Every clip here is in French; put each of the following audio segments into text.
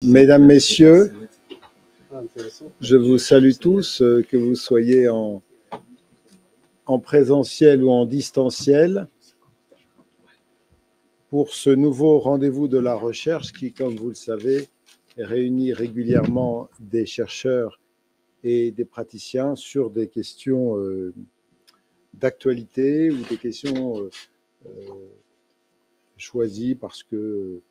Mesdames, Messieurs, je vous salue tous, que vous soyez en présentiel ou en distanciel, pour ce nouveau rendez-vous de la recherche qui, comme vous le savez, réunit régulièrement des chercheurs et des praticiens sur des questions d'actualité ou des questions choisies parce que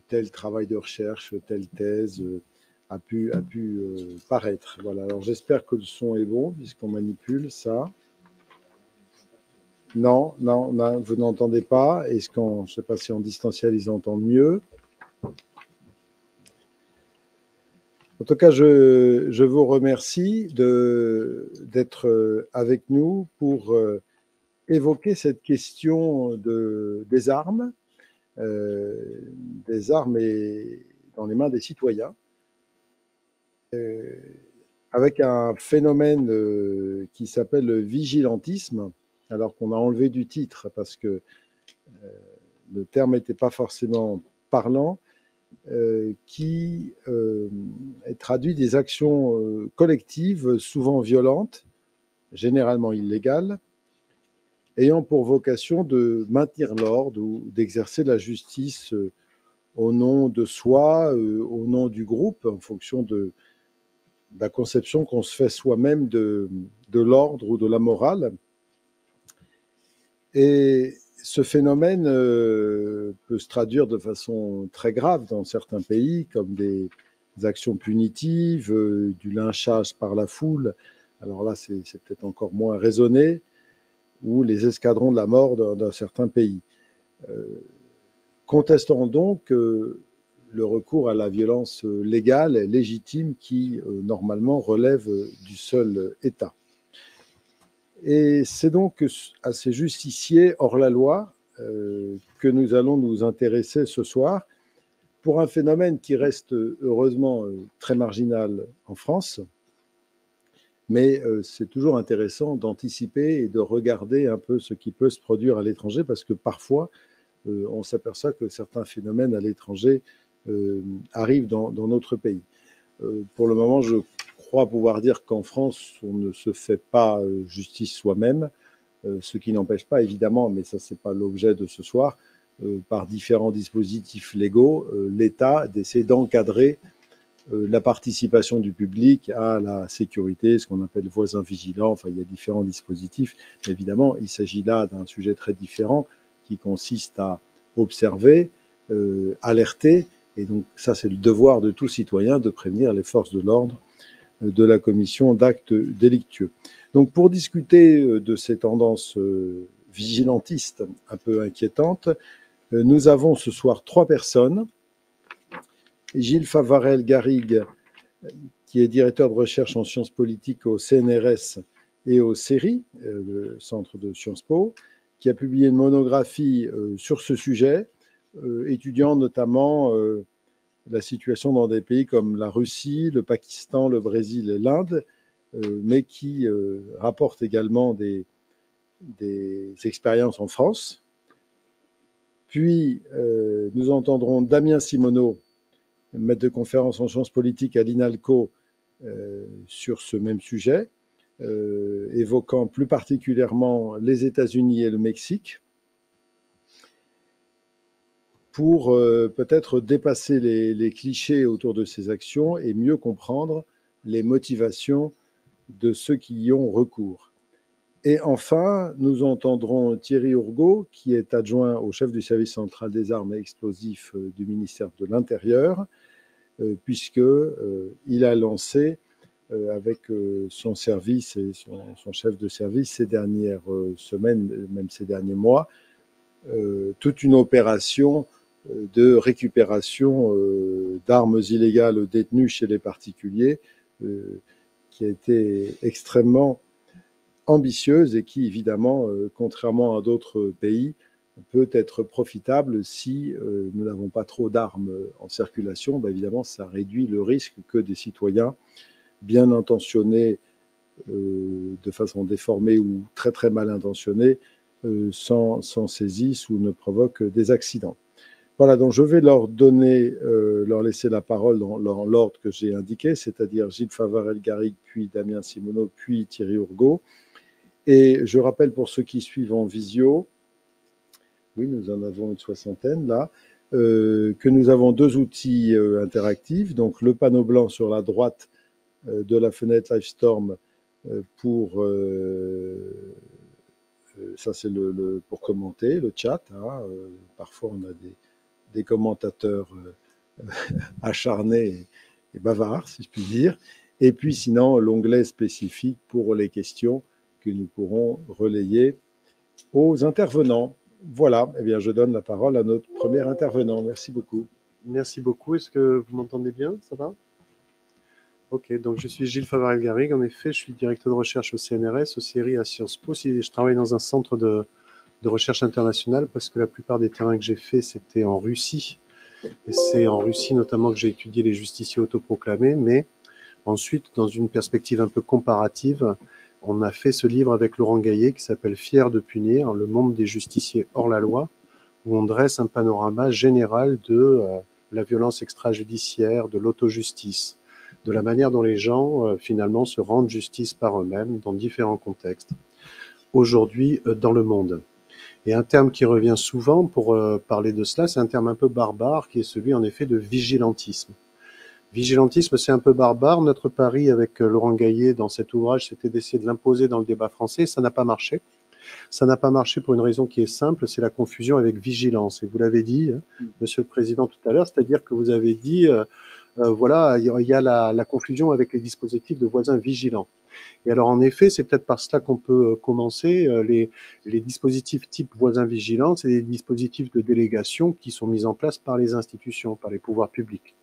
tel travail de recherche, telle thèse a pu paraître. Voilà. Alors j'espère que le son est bon puisqu'on manipule ça. Non, vous n'entendez pas. Est-ce qu'on, je ne sais pas si en distanciel ils entendent mieux. En tout cas, je vous remercie d'être avec nous pour évoquer cette question des armes dans les mains des citoyens, avec un phénomène qui s'appelle le vigilantisme, alors qu'on a enlevé du titre parce que le terme n'était pas forcément parlant, qui traduit des actions collectives, souvent violentes, généralement illégales, ayant pour vocation de maintenir l'ordre ou d'exercer la justice au nom de soi, au nom du groupe, en fonction de la conception qu'on se fait soi-même de l'ordre ou de la morale. Et ce phénomène peut se traduire de façon très grave dans certains pays, comme des actions punitives, du lynchage par la foule. Alors là, c'est peut-être encore moins raisonné, ou les escadrons de la mort dans certains pays. Contestons donc le recours à la violence légale et légitime qui, normalement, relève du seul État. Et c'est donc à ces justiciers hors la loi que nous allons nous intéresser ce soir pour un phénomène qui reste heureusement très marginal en France, mais c'est toujours intéressant d'anticiper et de regarder un peu ce qui peut se produire à l'étranger, parce que parfois, on s'aperçoit que certains phénomènes à l'étranger arrivent dans notre pays. Pour le moment, je crois pouvoir dire qu'en France, on ne se fait pas justice soi-même, ce qui n'empêche pas, évidemment, mais ça, ce n'est pas l'objet de ce soir, par différents dispositifs légaux, l'État d'essayer d'encadrer la participation du public à la sécurité, ce qu'on appelle voisins vigilants. Enfin, il y a différents dispositifs. Mais évidemment, il s'agit là d'un sujet très différent qui consiste à observer, alerter. Et donc, ça, c'est le devoir de tout citoyen de prévenir les forces de l'ordre de la commission d'actes délictueux. Donc, pour discuter de ces tendances vigilantistes un peu inquiétantes, nous avons ce soir 3 personnes. Gilles Favarel-Garrigue, qui est directeur de recherche en sciences politiques au CNRS et au CERI, le centre de Sciences Po, qui a publié une monographie sur ce sujet, étudiant notamment la situation dans des pays comme la Russie, le Pakistan, le Brésil et l'Inde, mais qui rapporte également des expériences en France. Puis, nous entendrons Damien Simoneau, maître de conférence en sciences politiques à l'INALCO, sur ce même sujet, évoquant plus particulièrement les États-Unis et le Mexique, pour peut-être dépasser les clichés autour de ces actions et mieux comprendre les motivations de ceux qui y ont recours. Et enfin, nous entendrons Thierry Ourgaud, qui est adjoint au chef du service central des armes et explosifs du ministère de l'Intérieur, puisqu'il a lancé avec son service et son chef de service ces dernières semaines, même ces derniers mois, toute une opération de récupération d'armes illégales détenues chez les particuliers, qui a été extrêmement ambitieuse et qui, évidemment, contrairement à d'autres pays, peut être profitable si nous n'avons pas trop d'armes en circulation. Ben, évidemment, ça réduit le risque que des citoyens bien intentionnés, de façon déformée ou très très mal intentionnés, s'en saisissent ou ne provoquent des accidents. Voilà, donc je vais leur donner, leur laisser la parole dans l'ordre que j'ai indiqué, c'est-à-dire Gilles Favarel-Garrigue, puis Damien Simoneau, puis Thierry Ourgaud. Et je rappelle pour ceux qui suivent en visio, oui, nous en avons une soixantaine là, que nous avons 2 outils interactifs, donc le panneau blanc sur la droite de la fenêtre Livestorm pour ça c'est pour commenter, le chat. Hein, parfois on a des commentateurs acharnés et bavards, si je puis dire. Et puis sinon, l'onglet spécifique pour les questions que nous pourrons relayer aux intervenants. Voilà, eh bien, je donne la parole à notre premier intervenant. Merci beaucoup. Merci beaucoup. Est-ce que vous m'entendez bien? Ça va? Ok, donc je suis Gilles Favarel-Garrigue. En effet, je suis directeur de recherche au CNRS, au CERI à Sciences Po. Je travaille dans un centre de recherche internationale parce que la plupart des terrains que j'ai faits, c'était en Russie. Et c'est en Russie notamment que j'ai étudié les justiciers autoproclamés. Mais ensuite, dans une perspective un peu comparative, on a fait ce livre avec Laurent Gaillet qui s'appelle « Fier de punir, le monde des justiciers hors la loi », où on dresse un panorama général de la violence extrajudiciaire, de l'autojustice, de la manière dont les gens finalement se rendent justice par eux-mêmes dans différents contextes, aujourd'hui dans le monde. Et un terme qui revient souvent pour parler de cela, c'est un terme un peu barbare qui est celui en effet de vigilantisme. Vigilantisme, c'est un peu barbare. Notre pari avec Laurent Gaillet dans cet ouvrage, c'était d'essayer de l'imposer dans le débat français. Ça n'a pas marché. Ça n'a pas marché pour une raison qui est simple, c'est la confusion avec vigilance. Et vous l'avez dit, Monsieur le Président, tout à l'heure, c'est-à-dire que vous avez dit, voilà, il y a la confusion avec les dispositifs de voisins vigilants. Et alors, en effet, c'est peut-être par cela qu'on peut commencer. Les dispositifs type voisins vigilants, c'est des dispositifs de délégation qui sont mis en place par les institutions, par les pouvoirs publics.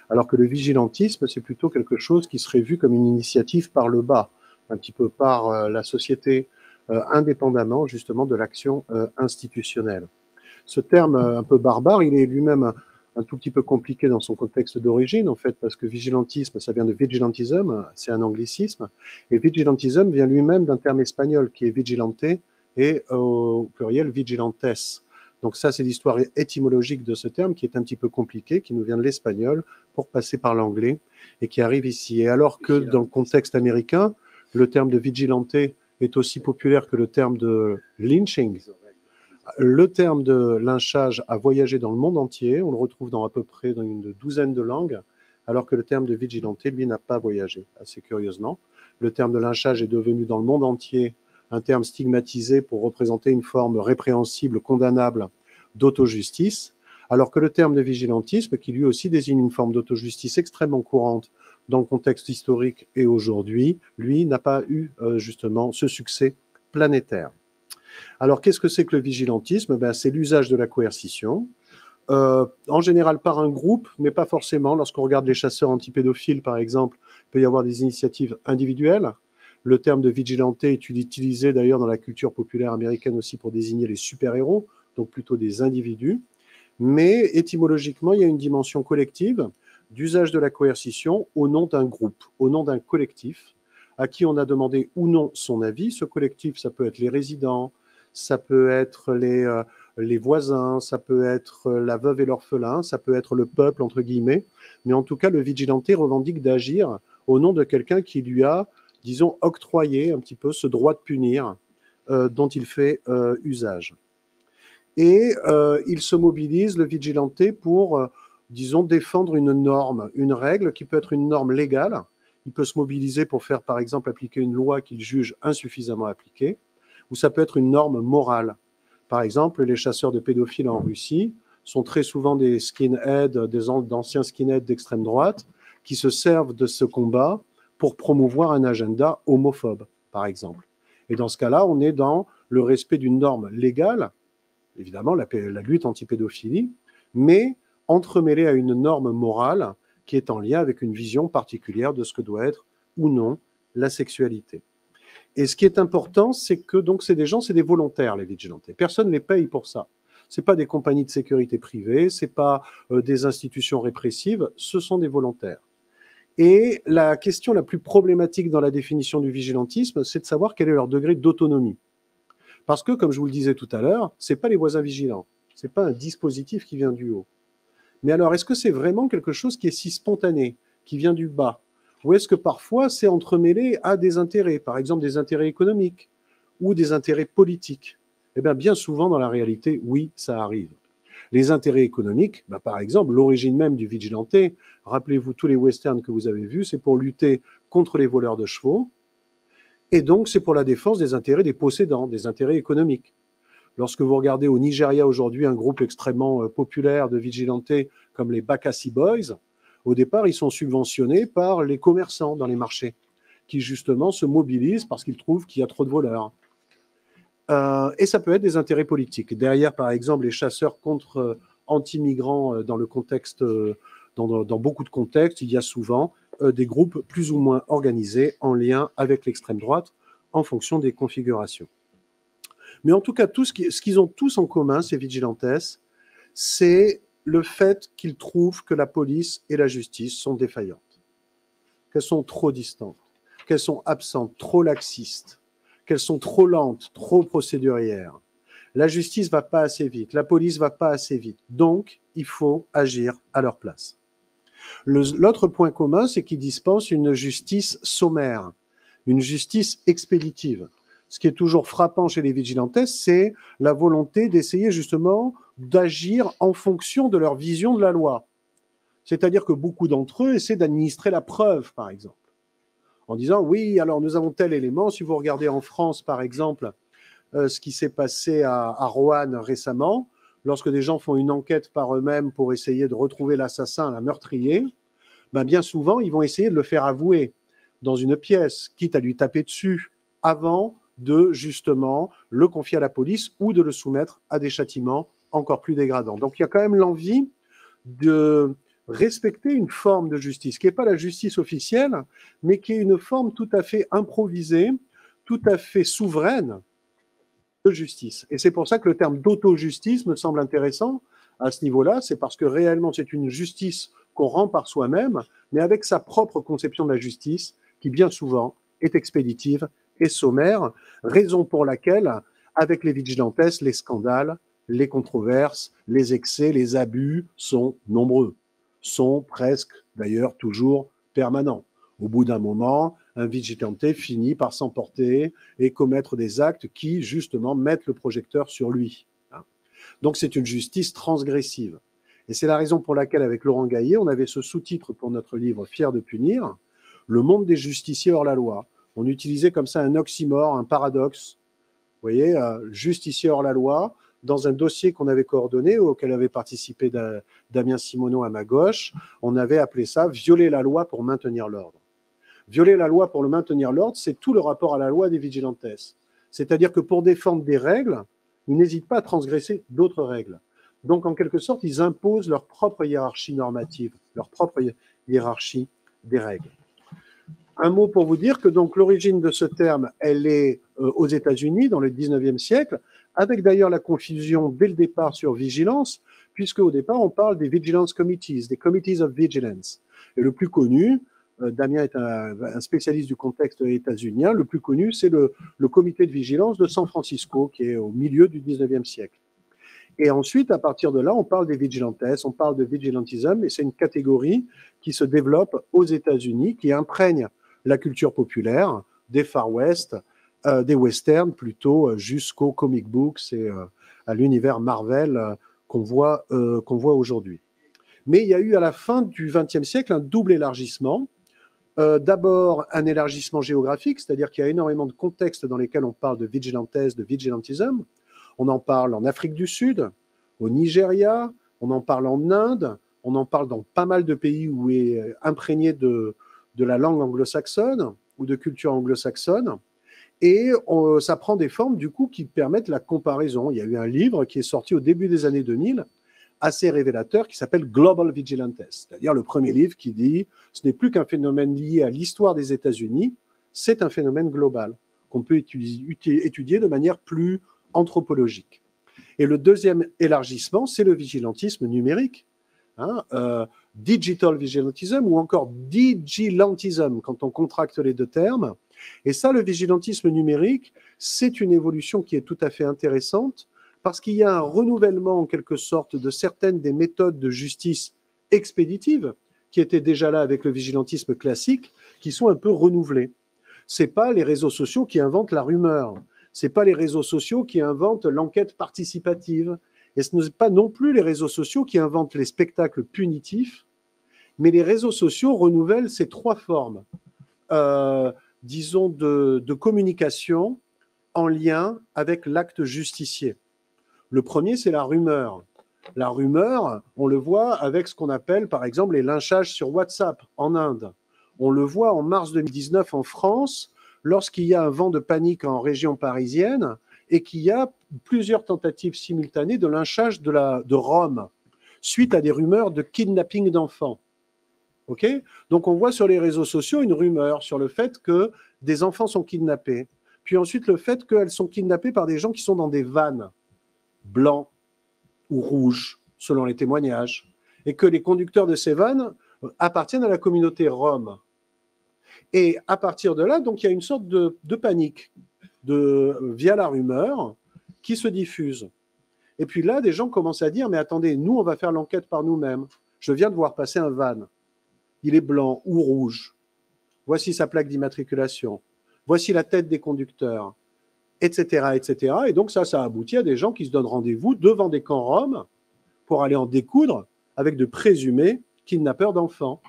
Alors que le vigilantisme, c'est plutôt quelque chose qui serait vu comme une initiative par le bas, un petit peu par la société, indépendamment justement de l'action institutionnelle. Ce terme un peu barbare, il est lui-même un tout petit peu compliqué dans son contexte d'origine, en fait, parce que vigilantisme, ça vient de vigilantism, c'est un anglicisme, et vigilantism vient lui-même d'un terme espagnol qui est vigilante et au pluriel vigilantes. Donc ça, c'est l'histoire étymologique de ce terme qui est un petit peu compliqué, qui nous vient de l'espagnol pour passer par l'anglais et qui arrive ici. Et alors que dans le contexte américain, le terme de vigilante est aussi populaire que le terme de lynching. Le terme de lynchage a voyagé dans le monde entier, on le retrouve dans à peu près dans une douzaine de langues, alors que le terme de vigilante, lui, n'a pas voyagé, assez curieusement. Le terme de lynchage est devenu dans le monde entier un terme stigmatisé pour représenter une forme répréhensible, condamnable d'autojustice, alors que le terme de vigilantisme, qui lui aussi désigne une forme d'autojustice extrêmement courante dans le contexte historique et aujourd'hui, lui, n'a pas eu justement ce succès planétaire. Alors, qu'est-ce que c'est que le vigilantisme? C'est l'usage de la coercition, en général par un groupe, mais pas forcément. Lorsqu'on regarde les chasseurs antipédophiles, par exemple, il peut y avoir des initiatives individuelles. Le terme de vigilante est utilisé d'ailleurs dans la culture populaire américaine aussi pour désigner les super-héros, donc plutôt des individus. Mais étymologiquement, il y a une dimension collective d'usage de la coercition au nom d'un groupe, au nom d'un collectif, à qui on a demandé ou non son avis. Ce collectif, ça peut être les résidents, ça peut être les voisins, ça peut être la veuve et l'orphelin, ça peut être le peuple, entre guillemets. Mais en tout cas, le vigilanté revendique d'agir au nom de quelqu'un qui lui a, disons, octroyé un petit peu ce droit de punir dont il fait usage. Et il se mobilise, le vigilanté, pour, disons, défendre une norme, une règle qui peut être une norme légale. Il peut se mobiliser pour faire, par exemple, appliquer une loi qu'il juge insuffisamment appliquée, ou ça peut être une norme morale. Par exemple, les chasseurs de pédophiles en Russie sont très souvent des skinheads, d'anciens skinheads d'extrême droite, qui se servent de ce combat pour promouvoir un agenda homophobe, par exemple. Et dans ce cas-là, on est dans le respect d'une norme légale, évidemment la lutte anti-pédophilie, mais entremêlée à une norme morale qui est en lien avec une vision particulière de ce que doit être ou non la sexualité. Et ce qui est important, c'est que donc c'est des volontaires, les vigilantes. Personne ne les paye pour ça. Ce n'est pas des compagnies de sécurité privées, ce n'est pas des institutions répressives, ce sont des volontaires. Et la question la plus problématique dans la définition du vigilantisme, c'est de savoir quel est leur degré d'autonomie. Parce que, comme je vous le disais tout à l'heure, ce n'est pas les voisins vigilants. Ce n'est pas un dispositif qui vient du haut. Mais alors, est-ce que c'est vraiment quelque chose qui est si spontané, qui vient du bas? Ou est-ce que parfois c'est entremêlé à des intérêts, par exemple des intérêts économiques ou des intérêts politiques? Eh bien souvent dans la réalité, oui, ça arrive. Les intérêts économiques, par exemple, l'origine même du vigilanté, rappelez-vous tous les westerns que vous avez vus, c'est pour lutter contre les voleurs de chevaux, et donc c'est pour la défense des intérêts des possédants, des intérêts économiques. Lorsque vous regardez au Nigeria aujourd'hui un groupe extrêmement populaire de vigilantés comme les Bakassi Boys, au départ, ils sont subventionnés par les commerçants dans les marchés, qui justement se mobilisent parce qu'ils trouvent qu'il y a trop de voleurs. Et ça peut être des intérêts politiques. Derrière, par exemple, les chasseurs contre anti-migrants dans le contexte, dans beaucoup de contextes, il y a souvent des groupes plus ou moins organisés en lien avec l'extrême droite en fonction des configurations. Mais en tout cas, ce qu'ils ont tous en commun, ces vigilantes, c'est le fait qu'ils trouvent que la police et la justice sont défaillantes, qu'elles sont trop distantes, qu'elles sont absentes, trop laxistes, qu'elles sont trop lentes, trop procédurières. La justice ne va pas assez vite, la police ne va pas assez vite. Donc, il faut agir à leur place. L'autre point commun, c'est qu'ils dispensent une justice sommaire, une justice expéditive. Ce qui est toujours frappant chez les vigilantes, c'est la volonté d'essayer justement d'agir en fonction de leur vision de la loi. C'est-à-dire que beaucoup d'entre eux essaient d'administrer la preuve, par exemple, en disant, oui, alors nous avons tel élément. Si vous regardez en France, par exemple, ce qui s'est passé à Roanne récemment, lorsque des gens font une enquête par eux-mêmes pour essayer de retrouver l'assassin, la meurtrier, bien souvent, ils vont essayer de le faire avouer dans une pièce, quitte à lui taper dessus, avant de justement le confier à la police ou de le soumettre à des châtiments encore plus dégradants. Donc il y a quand même l'envie de respecter une forme de justice, qui n'est pas la justice officielle, mais qui est une forme tout à fait improvisée, tout à fait souveraine de justice. Et c'est pour ça que le terme d'auto-justice me semble intéressant à ce niveau-là, c'est parce que réellement c'est une justice qu'on rend par soi-même, mais avec sa propre conception de la justice, qui bien souvent est expéditive et sommaire, raison pour laquelle, avec les vigilantes, les scandales, les controverses, les excès, les abus sont nombreux, sont presque d'ailleurs toujours permanents. Au bout d'un moment, un vigilante finit par s'emporter et commettre des actes qui, justement, mettent le projecteur sur lui. Donc c'est une justice transgressive. Et c'est la raison pour laquelle, avec Laurent Gaillet, on avait ce sous-titre pour notre livre « Fier de punir », le monde des justiciers hors la loi. On utilisait comme ça un oxymore, un paradoxe. Vous voyez, justicier hors la loi, dans un dossier qu'on avait coordonné, auquel avait participé Damien Simoneau à ma gauche, on avait appelé ça « violer la loi pour maintenir l'ordre ». Violer la loi pour le maintenir l'ordre, c'est tout le rapport à la loi des vigilantes. C'est-à-dire que pour défendre des règles, ils n'hésitent pas à transgresser d'autres règles. Donc, en quelque sorte, ils imposent leur propre hiérarchie normative, leur propre hiérarchie des règles. Un mot pour vous dire que donc l'origine de ce terme, elle est aux États-Unis dans le 19e siècle, avec d'ailleurs la confusion dès le départ sur vigilance, puisque au départ on parle des vigilance committees, des committees of vigilance. Et le plus connu, Damien est un spécialiste du contexte états-unien, le plus connu c'est le comité de vigilance de San Francisco, qui est au milieu du 19e siècle. Et ensuite, à partir de là, on parle des vigilantes, on parle de vigilantisme, et c'est une catégorie qui se développe aux États-Unis, qui imprègne la culture populaire des Far West, des westerns plutôt, jusqu'aux comic books et à l'univers Marvel qu'on voit aujourd'hui. Mais il y a eu à la fin du XXe siècle un double élargissement. D'abord un élargissement géographique, c'est-à-dire qu'il y a énormément de contextes dans lesquels on parle de vigilantes, de vigilantisme. On en parle en Afrique du Sud, au Nigeria, on en parle en Inde, on en parle dans pas mal de pays où est imprégné de la langue anglo-saxonne ou de culture anglo-saxonne. Et ça prend des formes, du coup, qui permettent la comparaison. Il y a eu un livre qui est sorti au début des années 2000, assez révélateur, qui s'appelle Global Vigilantes, c'est-à-dire le premier livre qui dit ce n'est plus qu'un phénomène lié à l'histoire des États-Unis, c'est un phénomène global qu'on peut étudier de manière plus anthropologique. Et le deuxième élargissement, c'est le vigilantisme numérique, digital vigilantism ou encore digilantism, quand on contracte les deux termes. Et ça, le vigilantisme numérique, c'est une évolution qui est tout à fait intéressante parce qu'il y a un renouvellement en quelque sorte de certaines des méthodes de justice expéditive qui étaient déjà là avec le vigilantisme classique, qui sont un peu renouvelées. C'est pas les réseaux sociaux qui inventent la rumeur, c'est pas les réseaux sociaux qui inventent l'enquête participative, et ce n'est pas non plus les réseaux sociaux qui inventent les spectacles punitifs, mais les réseaux sociaux renouvellent ces trois formes, disons, de communication en lien avec l'acte justicier. Le premier, c'est la rumeur. La rumeur, on le voit avec ce qu'on appelle, par exemple, les lynchages sur WhatsApp en Inde. On le voit en mars 2019 en France, lorsqu'il y a un vent de panique en région parisienne et qu'il y a plusieurs tentatives simultanées de lynchage de Rome, suite à des rumeurs de kidnapping d'enfants. Okay, donc on voit sur les réseaux sociaux une rumeur sur le fait que des enfants sont kidnappés, puis ensuite le fait qu'elles sont kidnappées par des gens qui sont dans des vannes blancs ou rouges, selon les témoignages, et que les conducteurs de ces vannes appartiennent à la communauté rome. Et à partir de là, donc, il y a une sorte de panique via la rumeur qui se diffuse. Et puis là, des gens commencent à dire, mais attendez, nous, on va faire l'enquête par nous-mêmes. Je viens de voir passer un van. Il est blanc ou rouge. Voici sa plaque d'immatriculation. Voici la tête des conducteurs, etc., etc. Et donc ça aboutit à des gens qui se donnent rendez-vous devant des camps roms pour aller en découdre avec de présumés kidnappeurs d'enfants.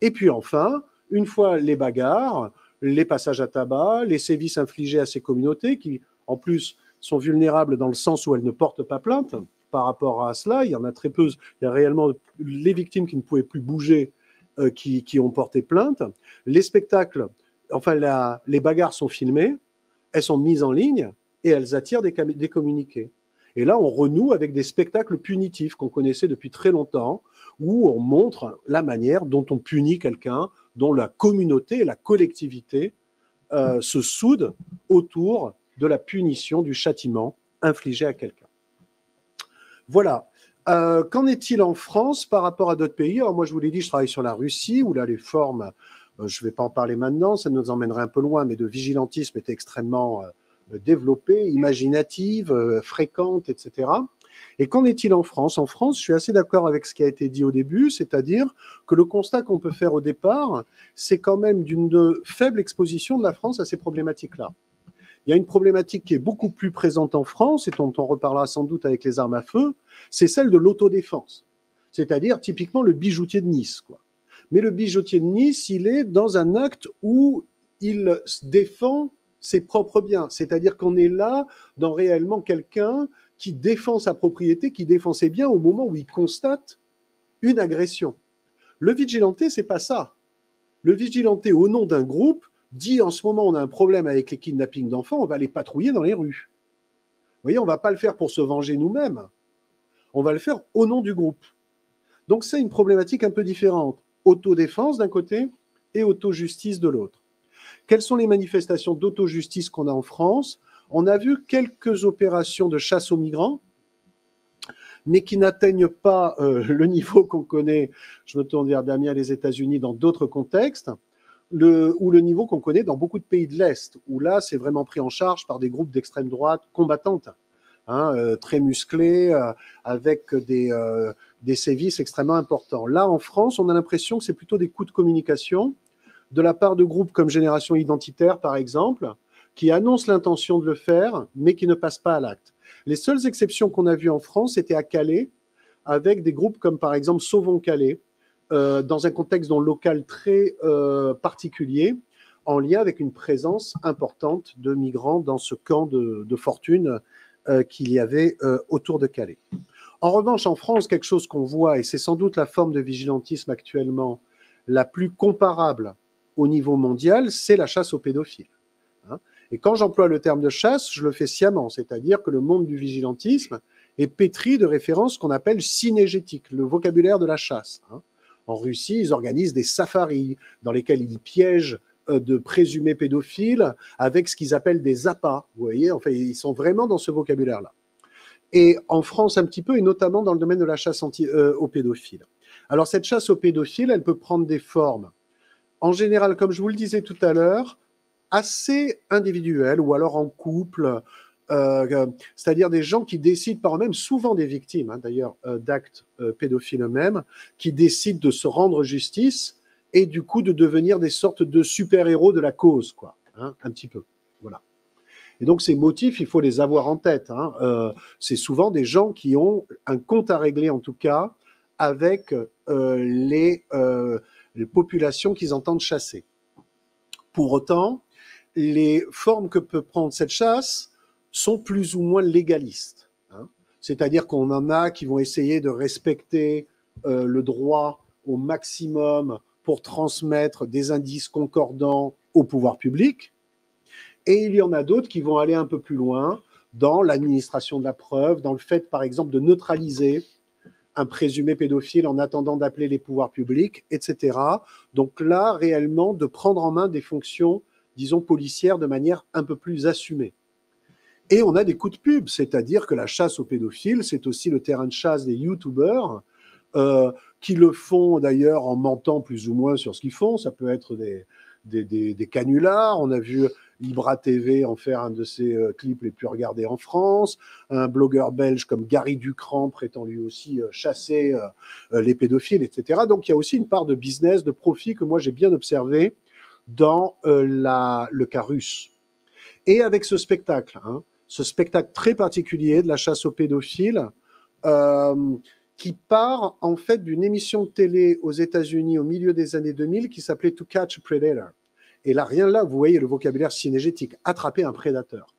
Et puis enfin, une fois les bagarres, les passages à tabac, les sévices infligés à ces communautés qui, en plus, sont vulnérables dans le sens où elles ne portent pas plainte. Par rapport à cela, il y en a très peu. Il y a réellement les victimes qui ne pouvaient plus bouger qui ont porté plainte. Les spectacles, enfin les bagarres sont filmées, elles sont mises en ligne et elles attirent des communiqués. Et là, on renoue avec des spectacles punitifs qu'on connaissait depuis très longtemps, où on montre la manière dont on punit quelqu'un, dont la communauté, la collectivité se soudent autour de la punition, du châtiment infligé à quelqu'un. Voilà. Qu'en est-il en France par rapport à d'autres pays? Alors moi, je vous l'ai dit, je travaille sur la Russie, où là, les formes, je ne vais pas en parler maintenant, ça nous emmènerait un peu loin, mais de vigilantisme étaient extrêmement développées, imaginatives, fréquentes, etc. Et qu'en est-il en France? En France, je suis assez d'accord avec ce qui a été dit au début, c'est-à-dire que le constat qu'on peut faire au départ, c'est quand même d'une faible exposition de la France à ces problématiques-là. Il y a une problématique qui est beaucoup plus présente en France, et dont on reparlera sans doute avec les armes à feu, c'est celle de l'autodéfense. C'est-à-dire typiquement le bijoutier de Nice, quoi. Mais le bijoutier de Nice, il est dans un acte où il défend ses propres biens. C'est-à-dire qu'on est là dans réellement quelqu'un qui défend sa propriété, qui défend ses biens au moment où il constate une agression. Le vigilanté, c'est pas ça. Le vigilanté, au nom d'un groupe, dit en ce moment on a un problème avec les kidnappings d'enfants, on va les patrouiller dans les rues. Vous voyez, on ne va pas le faire pour se venger nous-mêmes, on va le faire au nom du groupe. Donc c'est une problématique un peu différente. Autodéfense d'un côté et autojustice de l'autre. Quelles sont les manifestations d'autojustice qu'on a en France? On a vu quelques opérations de chasse aux migrants, mais qui n'atteignent pas le niveau qu'on connaît, je me tourne vers Damien, les États-Unis, dans d'autres contextes, ou le niveau qu'on connaît dans beaucoup de pays de l'Est, où là, c'est vraiment pris en charge par des groupes d'extrême droite combattantes, très musclés, avec des sévices extrêmement importants. Là, en France, on a l'impression que c'est plutôt des coups de communication de la part de groupes comme Génération Identitaire, par exemple, qui annoncent l'intention de le faire, mais qui ne passent pas à l'acte. Les seules exceptions qu'on a vues en France étaient à Calais, avec des groupes comme, par exemple, Sauvons Calais, dans un contexte local très particulier, en lien avec une présence importante de migrants dans ce camp de fortune qu'il y avait autour de Calais. En revanche, en France, quelque chose qu'on voit, et c'est sans doute la forme de vigilantisme actuellement la plus comparable au niveau mondial, c'est la chasse aux pédophiles. Et quand j'emploie le terme de chasse, je le fais sciemment, c'est-à-dire que le monde du vigilantisme est pétri de références qu'on appelle synégétiques, le vocabulaire de la chasse. En Russie, ils organisent des safaris dans lesquels ils piègent de présumés pédophiles avec ce qu'ils appellent des appâts. Vous voyez, enfin, ils sont vraiment dans ce vocabulaire-là. Et en France, un petit peu, et notamment dans le domaine de la chasse aux pédophiles. Alors, cette chasse aux pédophiles, elle peut prendre des formes. En général, comme je vous le disais tout à l'heure, assez individuelles, ou alors en couple, c'est-à-dire des gens qui décident par eux-mêmes, souvent des victimes d'ailleurs d'actes pédophiles eux-mêmes, qui décident de se rendre justice et du coup de devenir des sortes de super-héros de la cause, quoi, un petit peu. Voilà. Et donc ces motifs, il faut les avoir en tête. C'est souvent des gens qui ont un compte à régler, en tout cas, avec les populations qu'ils entendent chasser. Pour autant, les formes que peut prendre cette chasse sont plus ou moins légalistes. C'est-à-dire qu'on en a qui vont essayer de respecter le droit au maximum pour transmettre des indices concordants au pouvoir public. Et il y en a d'autres qui vont aller un peu plus loin dans l'administration de la preuve, dans le fait, par exemple, de neutraliser un présumé pédophile en attendant d'appeler les pouvoirs publics, etc. Donc là, réellement, de prendre en main des fonctions, disons, policières de manière un peu plus assumée. Et on a des coups de pub, c'est-à-dire que la chasse aux pédophiles, c'est aussi le terrain de chasse des youtubeurs, qui le font d'ailleurs en mentant plus ou moins sur ce qu'ils font. Ça peut être des canulars. On a vu Libra TV en faire un de ses clips les plus regardés en France. Un blogueur belge comme Gary Ducran prétend lui aussi chasser les pédophiles, etc. Donc il y a aussi une part de business, de profit que moi j'ai bien observé dans le cas russe. Et avec ce spectacle très particulier de la chasse aux pédophiles, qui part en fait d'une émission de télé aux États-Unis au milieu des années 2000 qui s'appelait To Catch a Predator. Et là, rien là, vous voyez le vocabulaire synégétique, attraper un prédateur.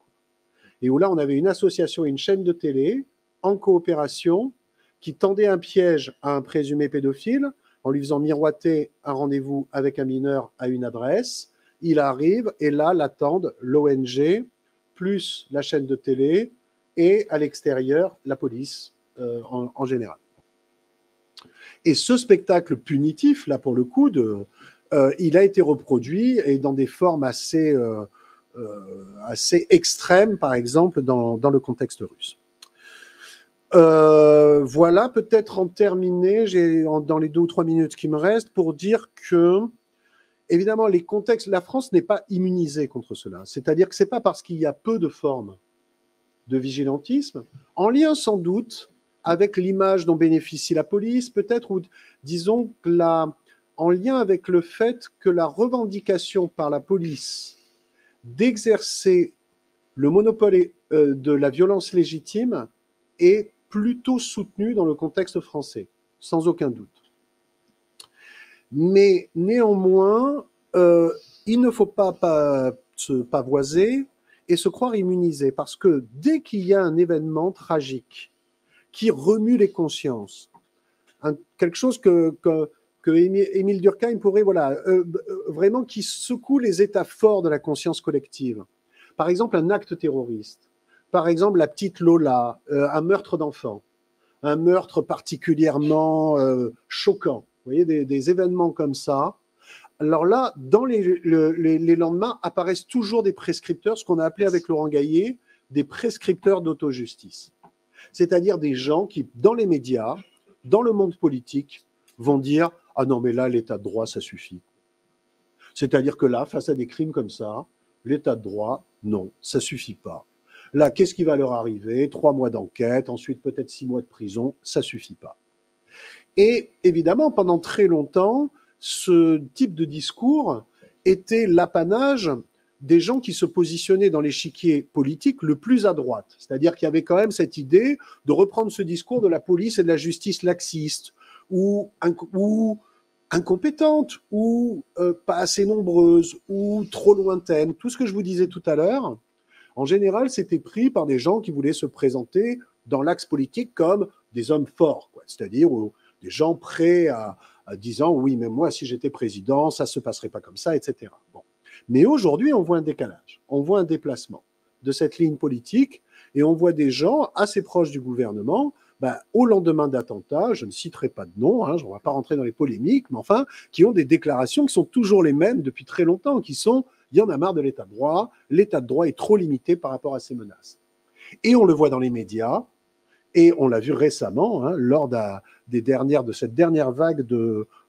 Et où là, on avait une association et une chaîne de télé en coopération qui tendait un piège à un présumé pédophile en lui faisant miroiter un rendez-vous avec un mineur à une adresse. Il arrive et là, l'attendent l'ONG plus la chaîne de télé et à l'extérieur, la police en général. Et ce spectacle punitif, là pour le coup, il a été reproduit et dans des formes assez extrêmes, par exemple, dans le contexte russe. Voilà, peut-être en terminer, dans les 2 ou 3 minutes qui me restent, pour dire que, évidemment, les contextes, la France n'est pas immunisée contre cela. C'est-à-dire que ce n'est pas parce qu'il y a peu de formes de vigilantisme, en lien sans doute avec l'image dont bénéficie la police, peut-être, ou disons en lien avec le fait que la revendication par la police d'exercer le monopole de la violence légitime est plutôt soutenue dans le contexte français, sans aucun doute. Mais néanmoins, il ne faut pas se pavoiser et se croire immunisé, parce que dès qu'il y a un événement tragique qui remue les consciences, quelque chose que Émile Durkheim pourrait, vraiment qui secoue les états forts de la conscience collective. Par exemple, un acte terroriste, par exemple la petite Lola, un meurtre d'enfant, un meurtre particulièrement choquant, vous voyez, des événements comme ça. Alors là, dans les lendemains, apparaissent toujours des prescripteurs, ce qu'on a appelé avec Laurent Gaillet, des prescripteurs d'autojustice. C'est-à-dire des gens qui, dans les médias, dans le monde politique, vont dire « Ah non, mais là, l'état de droit, ça suffit. » C'est-à-dire que là, face à des crimes comme ça, l'état de droit, non, ça suffit pas. Là, qu'est-ce qui va leur arriver? 3 mois d'enquête, ensuite peut-être 6 mois de prison, ça suffit pas. Et évidemment, pendant très longtemps, ce type de discours était l'apanage des gens qui se positionnaient dans l'échiquier politique le plus à droite. C'est-à-dire qu'il y avait quand même cette idée de reprendre ce discours de la police et de la justice laxiste, ou incompétente, ou pas assez nombreuse, ou trop lointaine. Tout ce que je vous disais tout à l'heure, en général, c'était pris par des gens qui voulaient se présenter dans l'axe politique comme des hommes forts, c'est-à-dire des gens prêts à disant « oui, mais moi, si j'étais président, ça ne se passerait pas comme ça, etc. » Bon. Mais aujourd'hui, on voit un décalage, on voit un déplacement de cette ligne politique et on voit des gens assez proches du gouvernement, au lendemain d'attentats, je ne citerai pas de nom, on ne va pas rentrer dans les polémiques, mais enfin, qui ont des déclarations qui sont toujours les mêmes depuis très longtemps, qui sont « il y en a marre de l'état de droit est trop limité par rapport à ces menaces ». Et on le voit dans les médias, et on l'a vu récemment, lors de cette dernière vague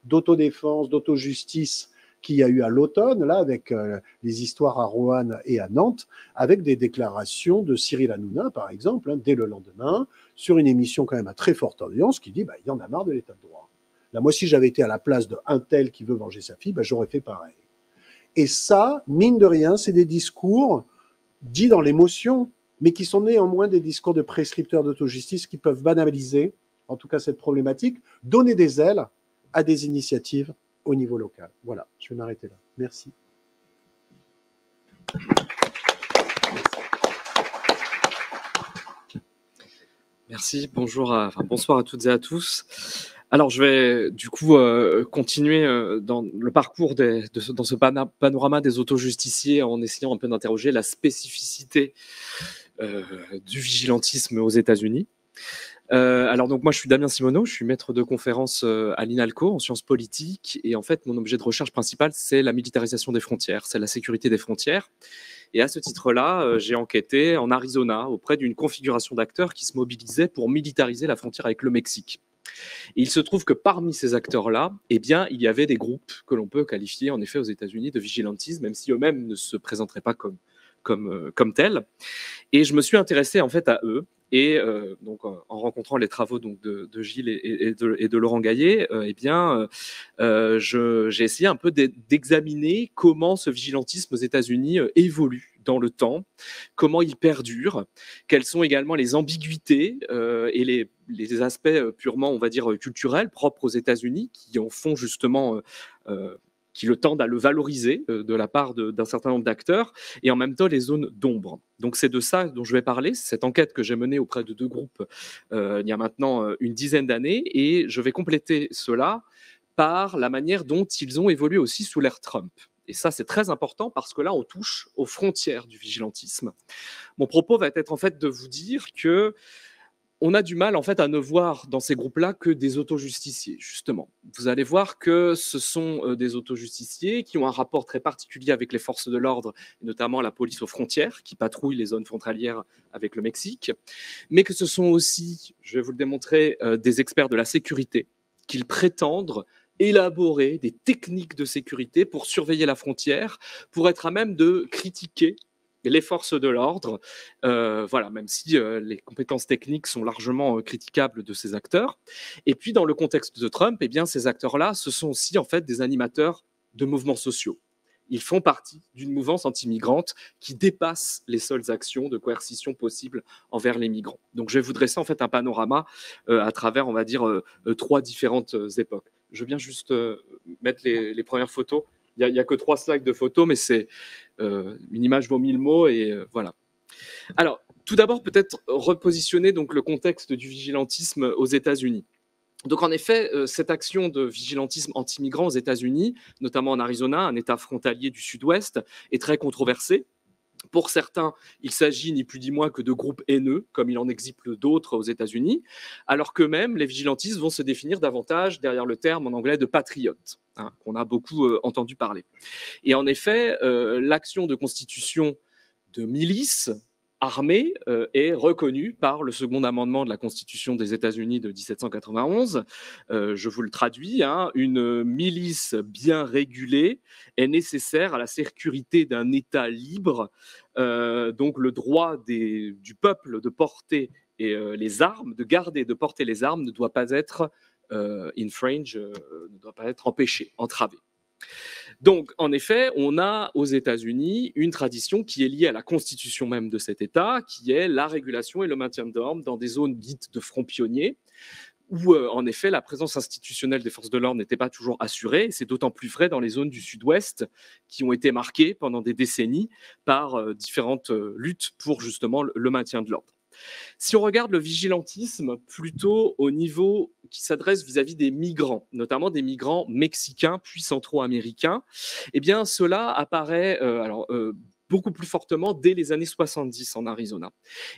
d'autodéfense, d'autojustice qu'il y a eu à l'automne, là, avec les histoires à Roanne et à Nantes, avec des déclarations de Cyril Hanouna, par exemple, hein, dès le lendemain, sur une émission quand même à très forte audience, qui dit il y en a marre de l'état de droit. Là, moi, si j'avais été à la place d'un tel qui veut venger sa fille, j'aurais fait pareil. Et ça, mine de rien, c'est des discours dits dans l'émotion, mais qui sont néanmoins des discours de prescripteurs d'autojustice qui peuvent banaliser, en tout cas cette problématique, donner des ailes à des initiatives au niveau local. Voilà, je vais m'arrêter là. Merci. Merci, bonsoir à toutes et à tous. Alors, je vais du coup continuer dans le parcours dans ce panorama des auto-justiciers en essayant un peu d'interroger la spécificité du vigilantisme aux États-Unis. Alors, donc, moi, je suis Damien Simoneau, je suis maître de conférence à l'INALCO en sciences politiques. Et en fait, mon objet de recherche principal, c'est la militarisation des frontières, c'est la sécurité des frontières. Et à ce titre-là, j'ai enquêté en Arizona auprès d'une configuration d'acteurs qui se mobilisaient pour militariser la frontière avec le Mexique. Et il se trouve que parmi ces acteurs-là, eh bien, il y avait des groupes que l'on peut qualifier en effet aux États-Unis de vigilantisme, même si eux-mêmes ne se présenteraient pas comme tels. Et je me suis intéressé en fait à eux. Et donc, en rencontrant les travaux donc, de Gilles et de Laurent Gaillet, j'ai essayé un peu d'examiner comment ce vigilantisme aux États-Unis évolue dans le temps, comment il perdure, quelles sont également les ambiguïtés et les aspects purement, on va dire, culturels propres aux États-Unis qui en font justement qui le tendent à le valoriser de la part d'un certain nombre d'acteurs, et en même temps les zones d'ombre. Donc c'est de ça dont je vais parler, cette enquête que j'ai menée auprès de deux groupes il y a maintenant une dizaine d'années, et je vais compléter cela par la manière dont ils ont évolué aussi sous l'ère Trump. Et ça, c'est très important parce que là, on touche aux frontières du vigilantisme. Mon propos va être en fait de vous dire que on a du mal en fait à ne voir dans ces groupes-là que des auto-justiciers, justement. Vous allez voir que ce sont des auto-justiciers qui ont un rapport très particulier avec les forces de l'ordre, notamment la police aux frontières, qui patrouille les zones frontalières avec le Mexique, mais que ce sont aussi, je vais vous le démontrer, des experts de la sécurité, qu'ils prétendent élaborer des techniques de sécurité pour surveiller la frontière, pour être à même de critiquer les forces de l'ordre, voilà, même si les compétences techniques sont largement critiquables de ces acteurs. Et puis, dans le contexte de Trump, eh bien, ces acteurs-là, ce sont aussi en fait des animateurs de mouvements sociaux. Ils font partie d'une mouvance anti-migrante qui dépasse les seules actions de coercition possibles envers les migrants. Donc, je vais vous dresser en fait un panorama à travers, on va dire, trois différentes époques. Je viens juste mettre les premières photos. Il n'y a que 3 slides de photos, mais c'est une image vaut 1000 mots, et voilà. Alors, tout d'abord, peut-être repositionner donc, le contexte du vigilantisme aux États-Unis. Donc, en effet, cette action de vigilantisme anti-migrants aux États-Unis, notamment en Arizona, un État frontalier du Sud-Ouest, est très controversée. Pour certains, il s'agit ni plus ni moins que de groupes haineux, comme il en existe d'autres aux États-Unis, alors qu'eux-mêmes, les vigilantistes vont se définir davantage derrière le terme en anglais de patriote, hein, qu'on a beaucoup entendu parler. Et en effet, l'action de constitution de milices armée est reconnue par le second amendement de la Constitution des États-Unis de 1791. Je vous le traduis, hein, une milice bien régulée est nécessaire à la sécurité d'un État libre. Donc le droit du peuple de porter les armes, de garder, de porter les armes, ne doit pas être infringe, ne doit pas être empêché, entravé. Donc, en effet, on a aux États-Unis une tradition qui est liée à la constitution même de cet État, qui est la régulation et le maintien de l'ordre dans des zones dites de front pionnier, où, en effet, la présence institutionnelle des forces de l'ordre n'était pas toujours assurée. C'est d'autant plus vrai dans les zones du Sud-Ouest, qui ont été marquées pendant des décennies par différentes luttes pour justement le maintien de l'ordre. Si on regarde le vigilantisme plutôt au niveau qui s'adresse vis-à-vis des migrants, notamment des migrants mexicains puis centro-américains, eh bien cela apparaît beaucoup plus fortement dès les années 70 en Arizona.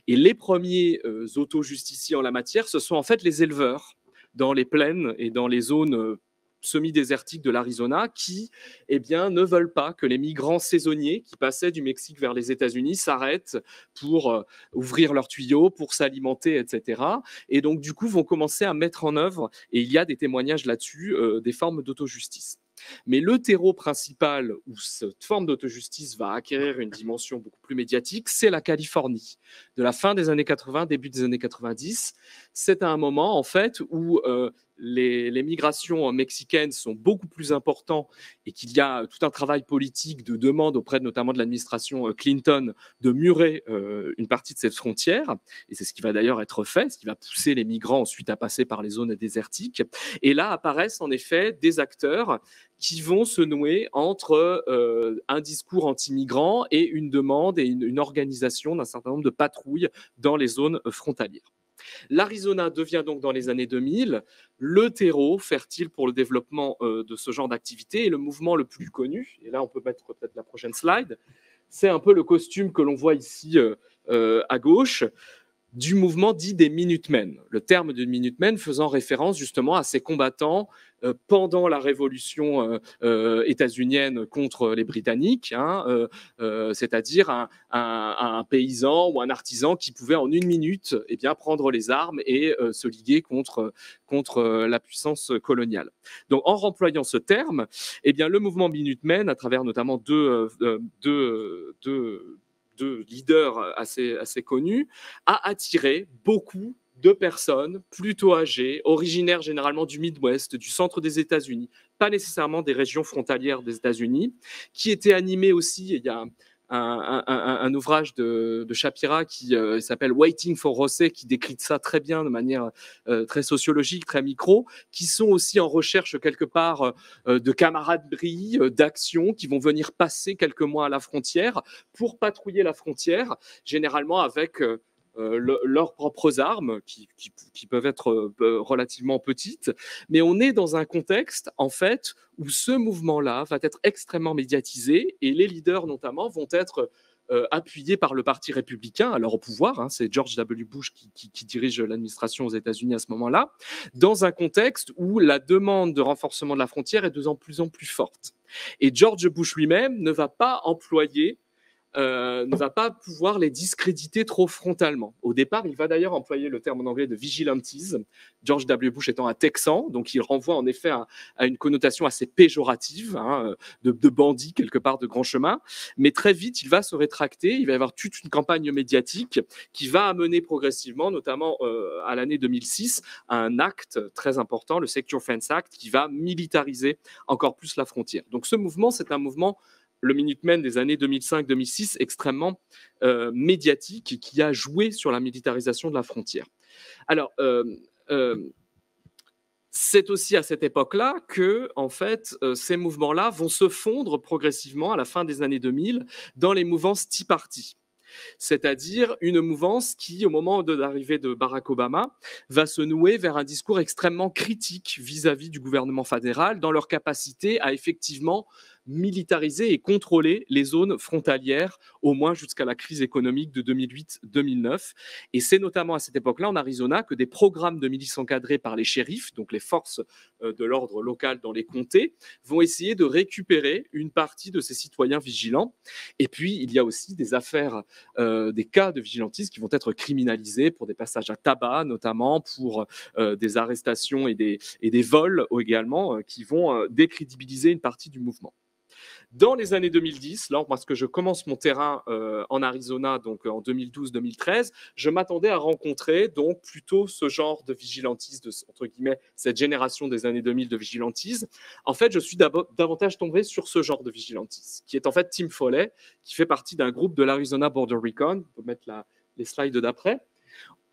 Et les premiers auto-justiciers en la matière, ce sont en fait les éleveurs dans les plaines et dans les zones semi-désertiques de l'Arizona qui ne veulent pas que les migrants saisonniers qui passaient du Mexique vers les États-Unis s'arrêtent pour ouvrir leurs tuyaux, pour s'alimenter, etc. Et donc, du coup, vont commencer à mettre en œuvre, et il y a des témoignages là-dessus, des formes d'auto-justice. Mais le terreau principal où cette forme d'autojustice va acquérir une dimension beaucoup plus médiatique, c'est la Californie. De la fin des années 80, début des années 90, c'est un moment en fait où les migrations mexicaines sont beaucoup plus importantes et qu'il y a tout un travail politique de demande auprès notamment de l'administration Clinton de murer une partie de cette frontière. Et c'est ce qui va d'ailleurs être fait, ce qui va pousser les migrants ensuite à passer par les zones désertiques. Et là apparaissent en effet des acteurs qui vont se nouer entre un discours anti-migrant et une demande et une organisation d'un certain nombre de patrouilles dans les zones frontalières. L'Arizona devient donc dans les années 2000 le terreau fertile pour le développement de ce genre d'activité et le mouvement le plus connu, et là on peut mettre peut-être la prochaine slide, c'est un peu le costume que l'on voit ici à gauche, du mouvement dit des Minutemen. Le terme de Minutemen faisant référence justement à ces combattants pendant la révolution états-unienne contre les Britanniques, c'est-à-dire un paysan ou un artisan qui pouvait en une minute prendre les armes et se liguer contre la puissance coloniale. Donc en remployant ce terme, le mouvement Minutemen, à travers notamment deux leaders assez connus, a attiré beaucoup de personnes plutôt âgées, originaires généralement du Midwest, du centre des États-Unis, pas nécessairement des régions frontalières des États-Unis, qui étaient animées aussi, il y a un ouvrage de Shapira qui s'appelle Waiting for José, qui décrit ça très bien de manière très sociologique, très micro, qui sont aussi en recherche quelque part de camaraderie, d'action, qui vont venir passer quelques mois à la frontière pour patrouiller la frontière, généralement avec leurs propres armes, qui peuvent être relativement petites. Mais on est dans un contexte, en fait, où ce mouvement-là va être extrêmement médiatisé et les leaders, notamment, vont être appuyés par le Parti républicain, alors au pouvoir, c'est George W. Bush qui dirige l'administration aux États-Unis à ce moment-là, dans un contexte où la demande de renforcement de la frontière est de plus en plus forte. Et George Bush lui-même ne va pas employer ne va pas pouvoir les discréditer trop frontalement. Au départ, il va d'ailleurs employer le terme en anglais de vigilantes, George W. Bush étant un Texan, donc il renvoie en effet à une connotation assez péjorative, de bandit quelque part de grand chemin, mais très vite il va se rétracter, il va y avoir toute une campagne médiatique qui va amener progressivement, notamment à l'année 2006, à un acte très important, le Secure Fence Act, qui va militariser encore plus la frontière. Donc ce mouvement, c'est un mouvement, le Minutemen des années 2005-2006, extrêmement médiatique, qui a joué sur la militarisation de la frontière. Alors, c'est aussi à cette époque-là que, en fait, ces mouvements-là vont se fondre progressivement à la fin des années 2000 dans les mouvances Tea Party. C'est-à-dire une mouvance qui, au moment de l'arrivée de Barack Obama, va se nouer vers un discours extrêmement critique vis-à-vis du gouvernement fédéral dans leur capacité à effectivement militariser et contrôler les zones frontalières, au moins jusqu'à la crise économique de 2008-2009. Et c'est notamment à cette époque-là, en Arizona, que des programmes de milices encadrés par les shérifs, donc les forces de l'ordre local dans les comtés, vont essayer de récupérer une partie de ces citoyens vigilants. Et puis, il y a aussi des affaires, des cas de vigilantisme qui vont être criminalisés pour des passages à tabac, notamment pour des arrestations et des vols également, qui vont décrédibiliser une partie du mouvement. Dans les années 2010, lorsque je commence mon terrain en Arizona, donc en 2012-2013, je m'attendais à rencontrer donc plutôt ce genre de vigilantisme, entre guillemets, cette génération des années 2000 de vigilantisme. En fait, je suis davantage tombé sur ce genre de vigilantisme, qui est en fait Tim Foley, qui fait partie d'un groupe de l'Arizona Border Recon. On peut mettre les slides d'après.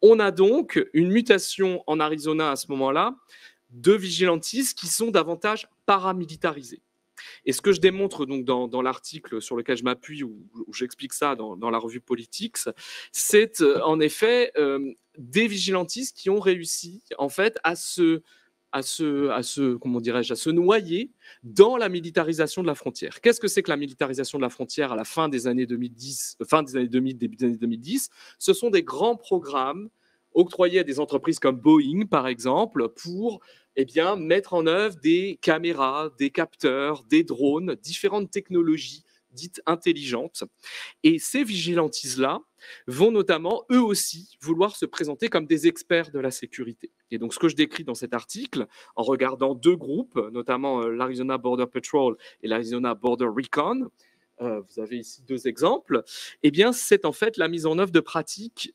On a donc une mutation en Arizona à ce moment-là de vigilantistes qui sont davantage paramilitarisés. Et ce que je démontre donc dans l'article sur lequel je m'appuie, où j'explique ça dans la revue Politics, c'est en effet des vigilantistes qui ont réussi en fait à se noyer dans la militarisation de la frontière. Qu'est-ce que c'est que la militarisation de la frontière à la fin des années 2010, début des années 2010? Ce sont des grands programmes octroyés à des entreprises comme Boeing, par exemple, pour mettre en œuvre des caméras, des capteurs, des drones, différentes technologies dites intelligentes. Et ces vigilantistes-là vont notamment, eux aussi, vouloir se présenter comme des experts de la sécurité. Et donc, ce que je décris dans cet article, en regardant deux groupes, notamment l'Arizona Border Patrol et l'Arizona Border Recon, vous avez ici deux exemples, eh bien, c'est en fait la mise en œuvre de pratiques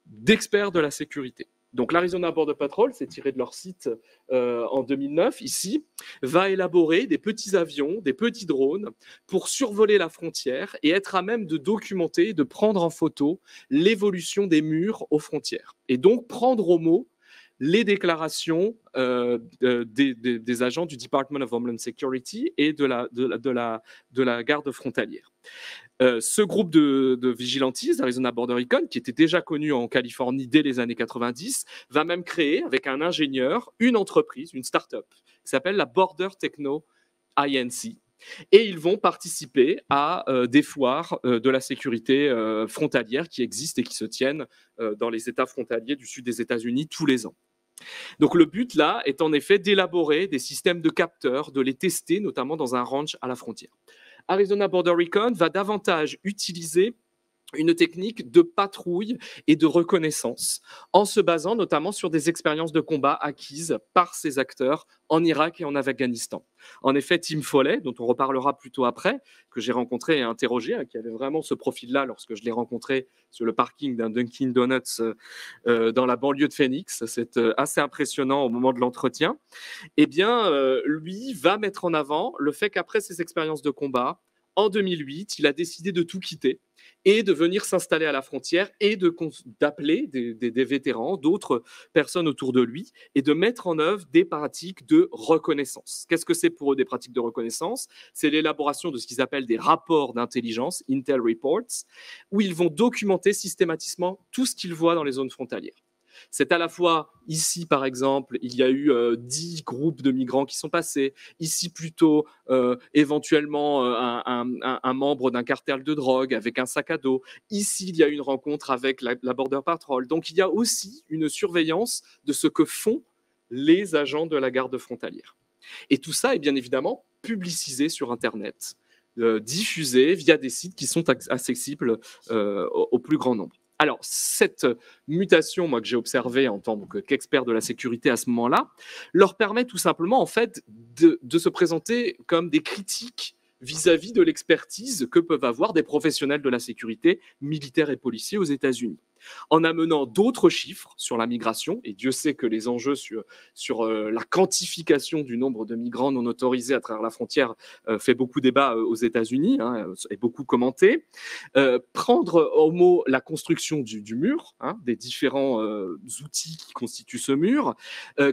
d'experts de la sécurité. Donc l'Arizona Border Patrol, c'est tiré de leur site en 2009, ici, va élaborer des petits avions, des petits drones pour survoler la frontière et être à même de documenter, de prendre en photo l'évolution des murs aux frontières. Et donc prendre au mot les déclarations des agents du Department of Homeland Security et de la garde frontalière. Ce groupe de vigilantistes, Arizona Border Recon, qui était déjà connu en Californie dès les années 90, va même créer, avec un ingénieur, une entreprise, une start-up, qui s'appelle la Border Techno Inc. Et ils vont participer à des foires de la sécurité frontalière qui existent et qui se tiennent dans les États frontaliers du sud des États-Unis tous les ans. Donc le but là est en effet d'élaborer des systèmes de capteurs, de les tester notamment dans un ranch à la frontière. Arizona Border Recon va davantage utiliser une technique de patrouille et de reconnaissance, en se basant notamment sur des expériences de combat acquises par ces acteurs en Irak et en Afghanistan. En effet, Tim Foley, dont on reparlera plus tôt après, que j'ai rencontré et interrogé, qui avait vraiment ce profil-là lorsque je l'ai rencontré sur le parking d'un Dunkin' Donuts dans la banlieue de Phoenix, c'est assez impressionnant au moment de l'entretien, eh bien, lui va mettre en avant le fait qu'après ces expériences de combat, en 2008, il a décidé de tout quitter et de venir s'installer à la frontière et d'appeler des vétérans, d'autres personnes autour de lui, et de mettre en œuvre des pratiques de reconnaissance. Qu'est-ce que c'est pour eux des pratiques de reconnaissance? C'est l'élaboration de ce qu'ils appellent des rapports d'intelligence, Intel Reports, où ils vont documenter systématiquement tout ce qu'ils voient dans les zones frontalières. C'est à la fois, ici par exemple, il y a eu 10 groupes de migrants qui sont passés, ici plutôt éventuellement un membre d'un cartel de drogue avec un sac à dos, ici il y a une rencontre avec la Border Patrol. Donc il y a aussi une surveillance de ce que font les agents de la garde frontalière. Et tout ça est bien évidemment publicisé sur Internet, diffusé via des sites qui sont accessibles au plus grand nombre. Alors, cette mutation, moi, que j'ai observée en tant qu'expert de la sécurité à ce moment-là, leur permet tout simplement, en fait, de se présenter comme des critiques vis-à-vis de l'expertise que peuvent avoir des professionnels de la sécurité, militaires et policiers aux États-Unis. En amenant d'autres chiffres sur la migration, et Dieu sait que les enjeux sur la quantification du nombre de migrants non autorisés à travers la frontière fait beaucoup débat aux États-Unis, et beaucoup commenté. Prendre au mot la construction du mur, des différents outils qui constituent ce mur,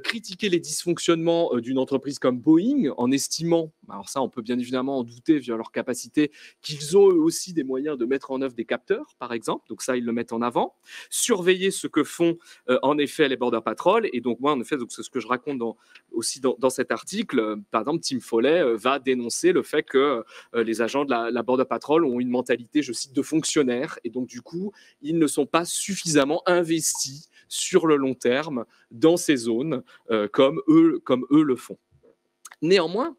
critiquer les dysfonctionnements d'une entreprise comme Boeing en estimant, alors ça on peut bien évidemment en douter via leur capacité, qu'ils ont eux aussi des moyens de mettre en œuvre des capteurs par exemple, donc ça ils le mettent en avant. Surveiller ce que font en effet les Border Patrol. Et donc moi, en effet, c'est ce que je raconte aussi dans cet article. Par exemple, Tim Foley va dénoncer le fait que les agents de la Border Patrol ont une mentalité, je cite, de fonctionnaires. Et donc, du coup, ils ne sont pas suffisamment investis sur le long terme dans ces zones comme eux le font. Néanmoins,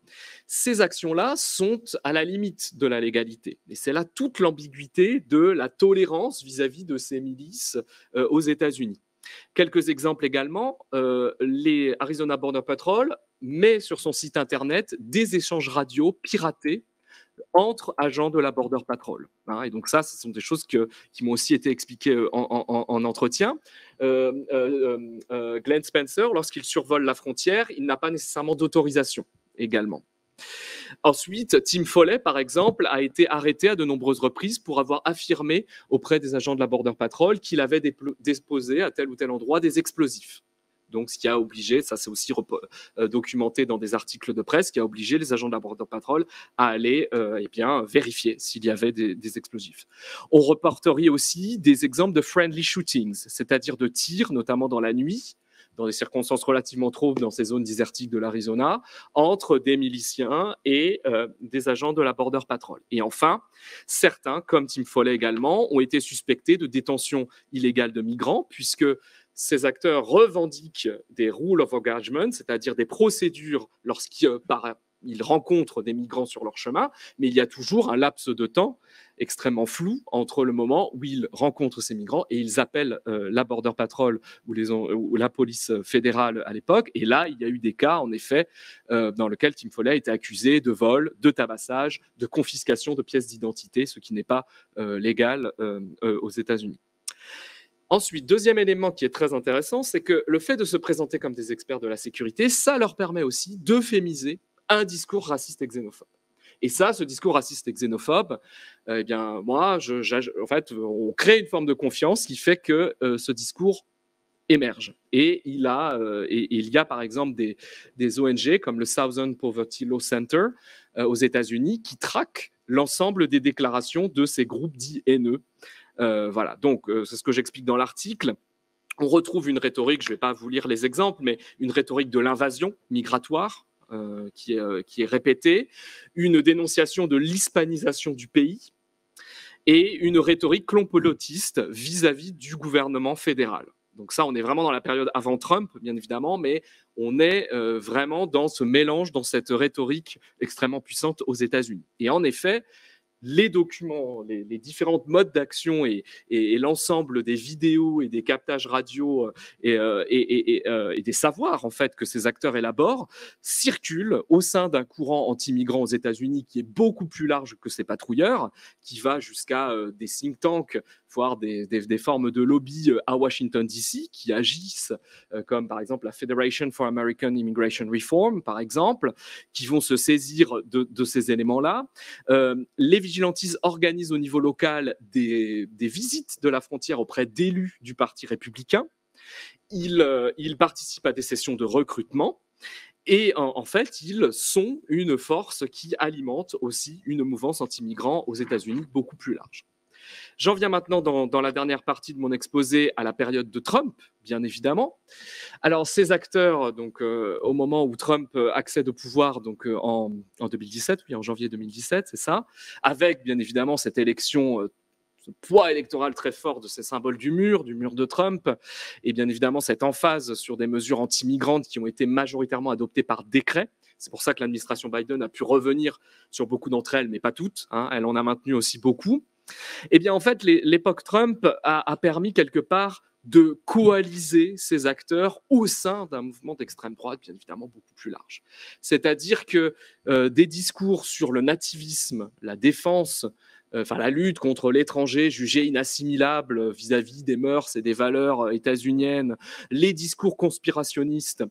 ces actions-là sont à la limite de la légalité. Et c'est là toute l'ambiguïté de la tolérance vis-à-vis de ces milices aux États-Unis. Quelques exemples également, les Arizona Border Patrol met sur son site internet des échanges radio piratés entre agents de la Border Patrol. Et donc ça, ce sont des choses qui m'ont aussi été expliquées en entretien. Glenn Spencer, lorsqu'il survole la frontière, il n'a pas nécessairement d'autorisation également. Ensuite, Tim Foley, par exemple, a été arrêté à de nombreuses reprises pour avoir affirmé auprès des agents de la Border Patrol qu'il avait déposé à tel ou tel endroit des explosifs. Donc, ce qui a obligé, ça c'est aussi documenté dans des articles de presse, qui a obligé les agents de la Border Patrol à aller vérifier s'il y avait des explosifs. On reporterait aussi des exemples de friendly shootings, c'est-à-dire de tirs, notamment dans la nuit, dans des circonstances relativement troubles dans ces zones désertiques de l'Arizona, entre des miliciens et des agents de la Border Patrol. Et enfin, certains, comme Tim Foley également, ont été suspectés de détention illégale de migrants, puisque ces acteurs revendiquent des rules of engagement, c'est-à-dire des procédures lorsqu'il, par ils rencontrent des migrants sur leur chemin, mais il y a toujours un laps de temps extrêmement flou entre le moment où ils rencontrent ces migrants et ils appellent la Border Patrol ou la police fédérale à l'époque. Et là, il y a eu des cas, en effet, dans lesquels Tim Foley a été accusé de vol, de tabassage, de confiscation de pièces d'identité, ce qui n'est pas légal aux États-Unis. Ensuite, deuxième élément qui est très intéressant, c'est que le fait de se présenter comme des experts de la sécurité, ça leur permet aussi d'euphémiser un discours raciste et xénophobe. Et ça, ce discours raciste et xénophobe, eh bien, moi, en fait, on crée une forme de confiance qui fait que ce discours émerge. Et il y a par exemple des ONG comme le Southern Poverty Law Center aux États-Unis qui traquent l'ensemble des déclarations de ces groupes dits haineux. Voilà, donc c'est ce que j'explique dans l'article. On retrouve une rhétorique, je ne vais pas vous lire les exemples, mais une rhétorique de l'invasion migratoire qui est répétée, une dénonciation de l'hispanisation du pays et une rhétorique complotiste vis-à-vis du gouvernement fédéral. Donc ça, on est vraiment dans la période avant Trump, bien évidemment, mais on est vraiment dans ce mélange, dans cette rhétorique extrêmement puissante aux États-Unis. Et en effet, les documents, les différentes modes d'action et l'ensemble des vidéos et des captages radio et des savoirs en fait que ces acteurs élaborent circulent au sein d'un courant anti-migrant aux États-Unis qui est beaucoup plus large que ces patrouilleurs, qui va jusqu'à des think tanks, voire des formes de lobby à Washington DC qui agissent comme par exemple la Federation for American Immigration Reform, par exemple, qui vont se saisir de ces éléments-là. Les vigilantistes organisent au niveau local des visites de la frontière auprès d'élus du Parti républicain. Ils participent à des sessions de recrutement. Et en fait, ils sont une force qui alimente aussi une mouvance anti-migrants aux États-Unis beaucoup plus large. J'en viens maintenant dans la dernière partie de mon exposé à la période de Trump, bien évidemment. Alors, ces acteurs, donc, au moment où Trump accède au pouvoir donc, en 2017, oui, en janvier 2017, c'est ça, avec bien évidemment cette élection, ce poids électoral très fort de ces symboles du mur de Trump, et bien évidemment cette emphase sur des mesures anti-migrantes qui ont été majoritairement adoptées par décret. C'est pour ça que l'administration Biden a pu revenir sur beaucoup d'entre elles, mais pas toutes. Hein, elle en a maintenu aussi beaucoup. Eh bien, en fait, l'époque Trump a permis quelque part de coaliser ces acteurs au sein d'un mouvement d'extrême droite, bien évidemment, beaucoup plus large. C'est-à-dire que des discours sur le nativisme, la défense, la lutte contre l'étranger jugé inassimilable vis-à-vis des mœurs et des valeurs états-uniennes, les discours conspirationnistes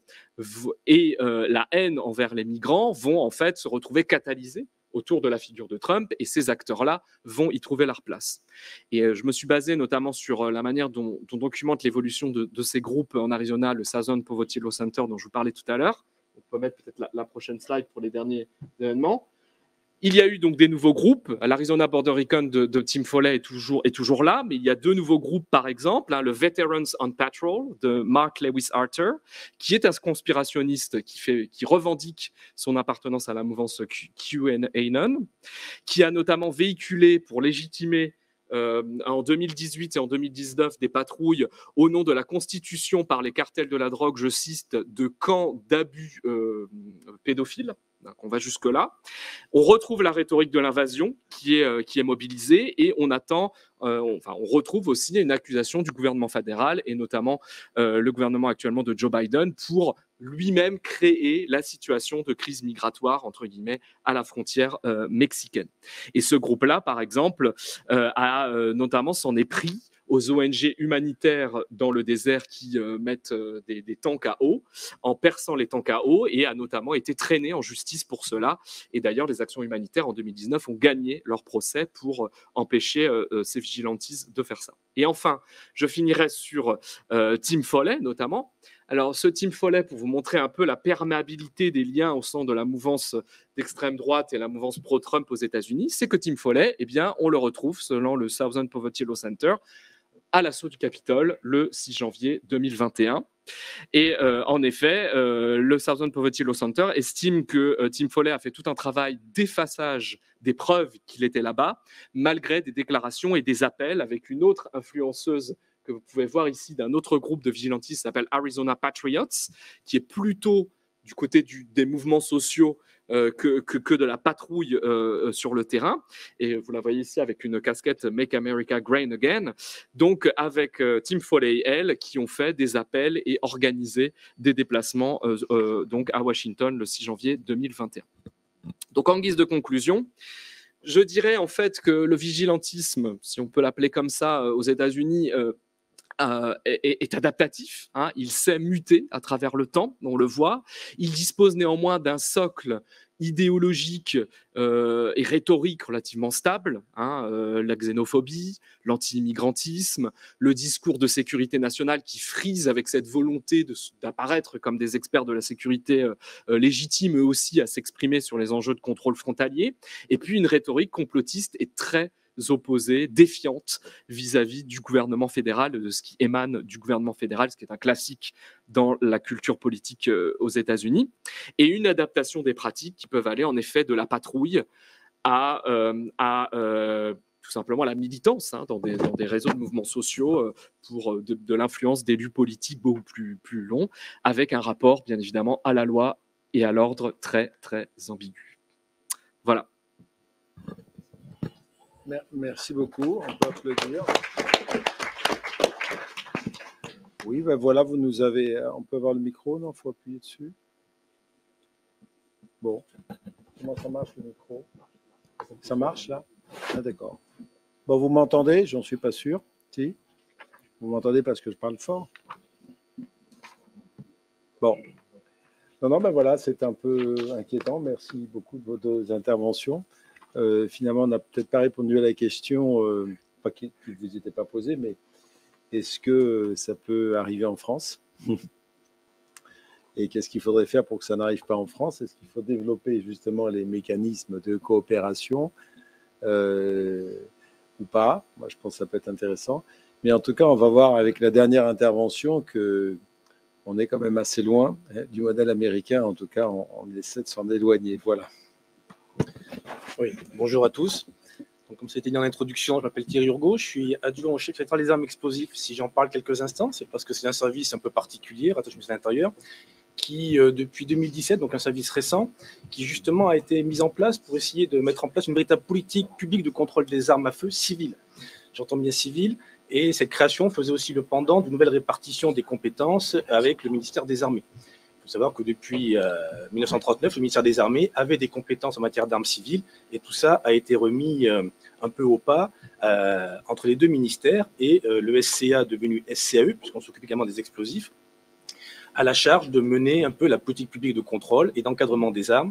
et la haine envers les migrants vont en fait se retrouver catalysés autour de la figure de Trump, et ces acteurs-là vont y trouver leur place. Et je me suis basé notamment sur la manière dont documente l'évolution de ces groupes en Arizona, le Southern Poverty Law Center dont je vous parlais tout à l'heure. On peut mettre peut-être la prochaine slide pour les derniers événements. Il y a eu donc des nouveaux groupes. L'Arizona Border Recon de Tim Foley est toujours là, mais il y a deux nouveaux groupes, par exemple, le Veterans on Patrol de Mark Lewis Arthur, qui est un conspirationniste qui revendique son appartenance à la mouvance QAnon, qui a notamment véhiculé pour légitimer en 2018 et en 2019 des patrouilles au nom de la constitution par les cartels de la drogue, je cite, de camps d'abus pédophiles. Donc on va jusque-là. On retrouve la rhétorique de l'invasion qui est mobilisée et on retrouve aussi une accusation du gouvernement fédéral et notamment le gouvernement actuellement de Joe Biden pour lui-même créer la situation de crise migratoire, entre guillemets, à la frontière mexicaine. Et ce groupe-là, par exemple, notamment s'en est pris aux ONG humanitaires dans le désert qui mettent des tanks à eau, en perçant les tanks à eau, et a notamment été traîné en justice pour cela. Et d'ailleurs, les actions humanitaires en 2019 ont gagné leur procès pour empêcher ces vigilantistes de faire ça. Et enfin, je finirai sur Tim Foley, notamment. Alors, ce Tim Foley, pour vous montrer un peu la perméabilité des liens au sein de la mouvance d'extrême droite et la mouvance pro-Trump aux États-Unis, c'est que Tim Foley, eh bien, on le retrouve, selon le Southern Poverty Law Center, à l'assaut du Capitole le 6 janvier 2021. Et en effet, le Southern Poverty Law Center estime que Tim Foley a fait tout un travail d'effaçage des preuves qu'il était là-bas, malgré des déclarations et des appels avec une autre influenceuse que vous pouvez voir ici d'un autre groupe de vigilantistes qui s'appelle Arizona Patriots, qui est plutôt du côté des mouvements sociaux que de la patrouille sur le terrain. Et vous la voyez ici avec une casquette Make America Great Again. Donc avec Tim Foley et elle qui ont fait des appels et organisé des déplacements donc à Washington le 6 janvier 2021. Donc en guise de conclusion, je dirais en fait que le vigilantisme, si on peut l'appeler comme ça aux États-Unis, est adaptatif, hein, il sait muter à travers le temps, on le voit. Il dispose néanmoins d'un socle idéologique et rhétorique relativement stable, hein, la xénophobie, l'anti-immigrantisme, le discours de sécurité nationale qui frise avec cette volonté d'apparaître comme des experts de la sécurité légitimes eux aussi à s'exprimer sur les enjeux de contrôle frontalier, et puis une rhétorique complotiste et très opposée, défiante vis-à-vis du gouvernement fédéral, de ce qui émane du gouvernement fédéral, ce qui est un classique dans la culture politique aux États-Unis, et une adaptation des pratiques qui peuvent aller en effet de la patrouille à tout simplement la militance hein, dans des réseaux de mouvements sociaux pour de l'influence d'élus politiques beaucoup plus long, avec un rapport bien évidemment à la loi et à l'ordre très très ambigu. Voilà. Merci beaucoup. On peut applaudir. Oui, ben voilà, vous nous avez. On peut avoir le micro, non? Il faut appuyer dessus. Bon. Comment ça marche le micro? Ça marche là? Ah, d'accord. Bon, vous m'entendez? J'en suis pas sûr. Si? Vous m'entendez parce que je parle fort? Bon. Non, ben voilà, c'est un peu inquiétant. Merci beaucoup de vos deux interventions. Finalement, on n'a peut-être pas répondu à la question, pas qui ne vous était pas posée, mais est-ce que ça peut arriver en France? Et qu'est-ce qu'il faudrait faire pour que ça n'arrive pas en France? Est-ce qu'il faut développer justement les mécanismes de coopération ou pas? Moi, je pense que ça peut être intéressant. Mais en tout cas, on va voir avec la dernière intervention qu'on est quand même assez loin du modèle américain. En tout cas, on essaie de s'en éloigner. Voilà. Oui, bonjour à tous. Donc, comme c'était dit en introduction, je m'appelle Thierry Urgo, je suis adjoint au chef central des armes explosives. Si j'en parle quelques instants, c'est parce que c'est un service un peu particulier, rattaché au ministère de l'Intérieur, qui, depuis 2017, donc un service récent, qui justement a été mis en place pour essayer de mettre en place une véritable politique publique de contrôle des armes à feu civiles. J'entends bien civil, et cette création faisait aussi le pendant d'une nouvelle répartition des compétences avec le ministère des Armées. Il faut savoir que depuis 1939, le ministère des Armées avait des compétences en matière d'armes civiles et tout ça a été remis un peu au pas entre les deux ministères et le SCA devenu SCAE, puisqu'on s'occupe également des explosifs, à la charge de mener un peu la politique publique de contrôle et d'encadrement des armes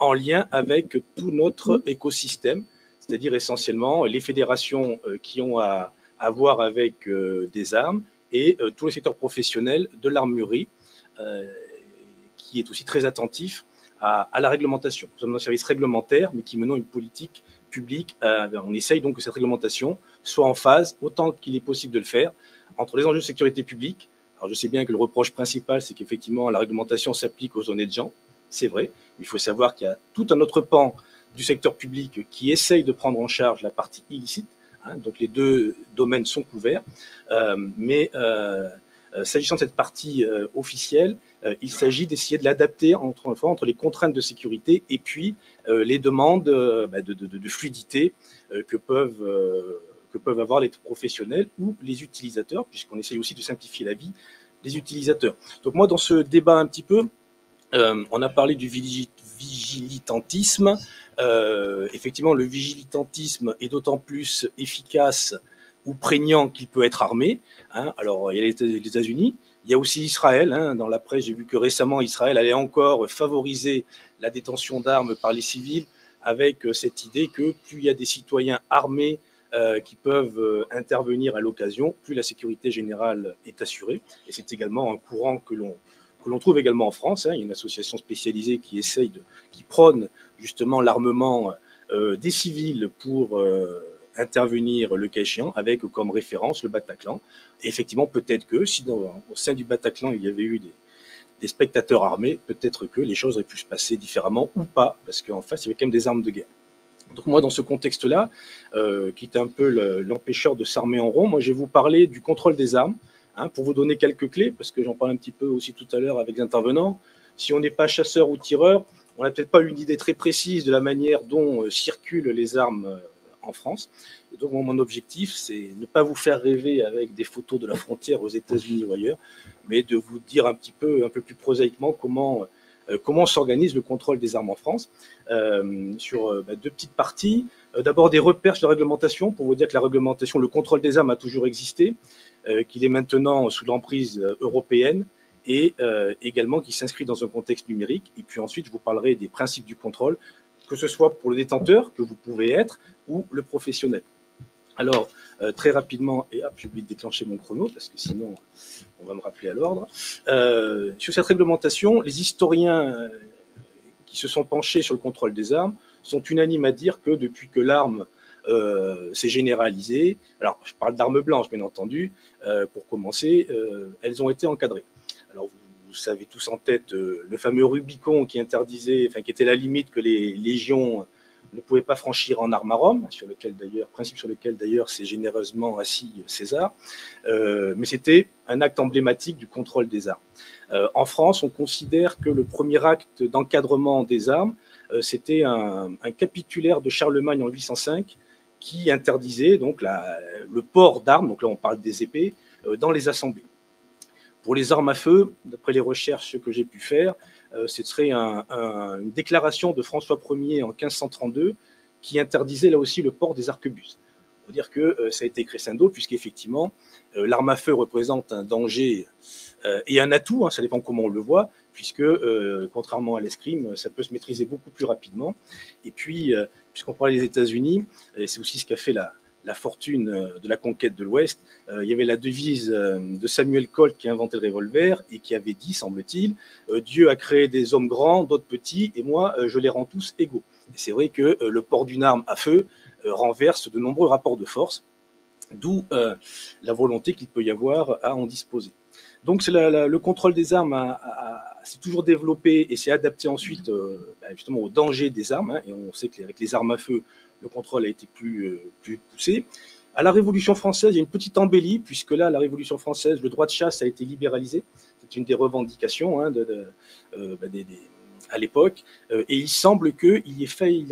en lien avec tout notre écosystème, c'est-à-dire essentiellement les fédérations qui ont à voir avec des armes et tous les secteurs professionnels de l'armurerie, qui est aussi très attentif à la réglementation. Nous sommes un service réglementaire, mais qui menons une politique publique. On essaye donc que cette réglementation soit en phase, autant qu'il est possible de le faire, entre les enjeux de sécurité publique. Alors, je sais bien que le reproche principal, c'est qu'effectivement, la réglementation s'applique aux honnêtes gens. C'est vrai. Il faut savoir qu'il y a tout un autre pan du secteur public qui essaye de prendre en charge la partie illicite. Hein, donc, les deux domaines sont couverts. S'agissant de cette partie officielle, il s'agit d'essayer de l'adapter entre les contraintes de sécurité et puis les demandes de fluidité que peuvent avoir les professionnels ou les utilisateurs, puisqu'on essaye aussi de simplifier la vie des utilisateurs. Donc moi, dans ce débat un petit peu, on a parlé du vigilitantisme. Effectivement, le vigilitantisme est d'autant plus efficace ou prégnant qu'il peut être armé. Hein. Alors, il y a les États-Unis, il y a aussi Israël. Hein. Dans la presse, j'ai vu que récemment, Israël allait encore favoriser la détention d'armes par les civils avec cette idée que plus il y a des citoyens armés qui peuvent intervenir à l'occasion, plus la sécurité générale est assurée. Et c'est également un courant que l'on trouve également en France. Hein. Il y a une association spécialisée qui prône justement l'armement des civils pour intervenir le cas échéant, avec comme référence le Bataclan. Et effectivement, peut-être que si au sein du Bataclan, il y avait eu des spectateurs armés, peut-être que les choses auraient pu se passer différemment ou pas, parce qu'en face, il y avait quand même des armes de guerre. Donc moi, dans ce contexte-là, qui est un peu l'empêcheur de s'armer en rond, moi, je vais vous parler du contrôle des armes, hein, pour vous donner quelques clés, parce que j'en parle un petit peu aussi tout à l'heure avec les intervenants. si on n'est pas chasseur ou tireur, on n'a peut-être pas une idée très précise de la manière dont circulent les armes en France. Et donc, mon objectif, c'est ne pas vous faire rêver avec des photos de la frontière aux États-Unis ou ailleurs, mais de vous dire un peu plus prosaïquement comment s'organise le contrôle des armes en France, sur deux petites parties. D'abord, des repères sur la réglementation, pour vous dire que la réglementation, le contrôle des armes a toujours existé, qu'il est maintenant sous l'emprise européenne, et également qu'il s'inscrit dans un contexte numérique. Et puis ensuite, je vous parlerai des principes du contrôle, que ce soit pour le détenteur, que vous pouvez être, ou le professionnel. Alors, très rapidement, et hop, j'ai oublié de déclencher mon chrono, parce que sinon, on va me rappeler à l'ordre. Sur cette réglementation, les historiens qui se sont penchés sur le contrôle des armes sont unanimes à dire que depuis que l'arme s'est généralisée, alors je parle d'armes blanches, bien entendu, pour commencer, elles ont été encadrées. Alors, vous savez tous en tête le fameux Rubicon qui interdisait, enfin, qui était la limite que les légions ne pouvaient pas franchir en armes à Rome, principe sur lequel d'ailleurs s'est généreusement assis César, mais c'était un acte emblématique du contrôle des armes. En France, on considère que le premier acte d'encadrement des armes, c'était un capitulaire de Charlemagne en 805 qui interdisait donc le port d'armes, donc là on parle des épées, dans les assemblées. Pour les armes à feu, d'après les recherches que j'ai pu faire, ce serait une déclaration de François Ier en 1532 qui interdisait là aussi le port des arquebuses. Il faut dire que ça a été crescendo, puisqu'effectivement, l'arme à feu représente un danger et un atout, ça dépend comment on le voit, puisque contrairement à l'escrime, ça peut se maîtriser beaucoup plus rapidement. Et puis, puisqu'on parlait des États-Unis, et c'est aussi ce qu'a fait la fortune de la conquête de l'Ouest, il y avait la devise de Samuel Colt qui a inventé le revolver et qui avait dit, semble-t-il, Dieu a créé des hommes grands, d'autres petits, et moi, je les rends tous égaux. Et c'est vrai que le port d'une arme à feu renverse de nombreux rapports de force, d'où la volonté qu'il peut y avoir à en disposer. Donc le contrôle des armes s'est toujours développé et s'est adapté ensuite justement au danger des armes, et on sait qu'avec les armes à feu, le contrôle a été plus poussé. À la Révolution française, il y a une petite embellie, puisque là, la Révolution française, le droit de chasse a été libéralisé. C'est une des revendications à l'époque. Et il semble qu'il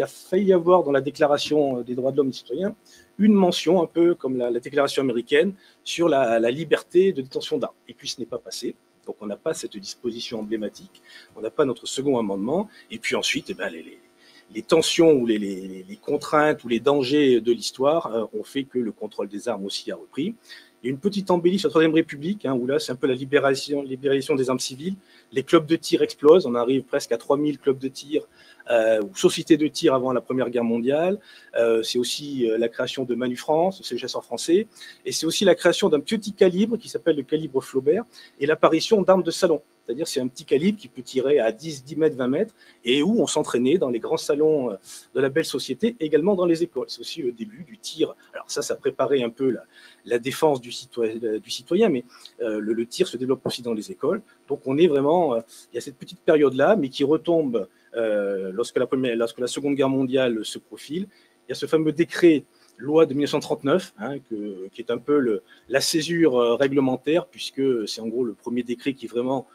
a failli y avoir dans la Déclaration des droits de l'homme et des citoyens une mention, un peu comme la Déclaration américaine, sur la liberté de détention d'armes. Et puis ce n'est pas passé. Donc on n'a pas cette disposition emblématique, on n'a pas notre second amendement. Et puis ensuite, les tensions ou les contraintes ou les dangers de l'histoire ont fait que le contrôle des armes aussi a repris. Il y a une petite embellie sur la Troisième République, où là c'est un peu la libération des armes civiles. Les clubs de tir explosent, on arrive presque à 3000 clubs de tir ou sociétés de tir avant la Première Guerre mondiale. C'est aussi la création de Manu France, c'est le chasseur français, et c'est aussi la création d'un petit calibre qui s'appelle le calibre Flaubert et l'apparition d'armes de salon. C'est-à-dire c'est un petit calibre qui peut tirer à 10 mètres, 20 mètres, et où on s'entraînait dans les grands salons de la belle société, également dans les écoles. C'est aussi le début du tir. Alors ça préparait un peu la défense du citoyen, mais le tir se développe aussi dans les écoles. Donc on est vraiment, il y a cette petite période-là, mais qui retombe lorsque la Seconde Guerre mondiale se profile. Il y a ce fameux décret loi de 1939, qui est un peu la césure réglementaire, puisque c'est en gros le premier décret qui vraiment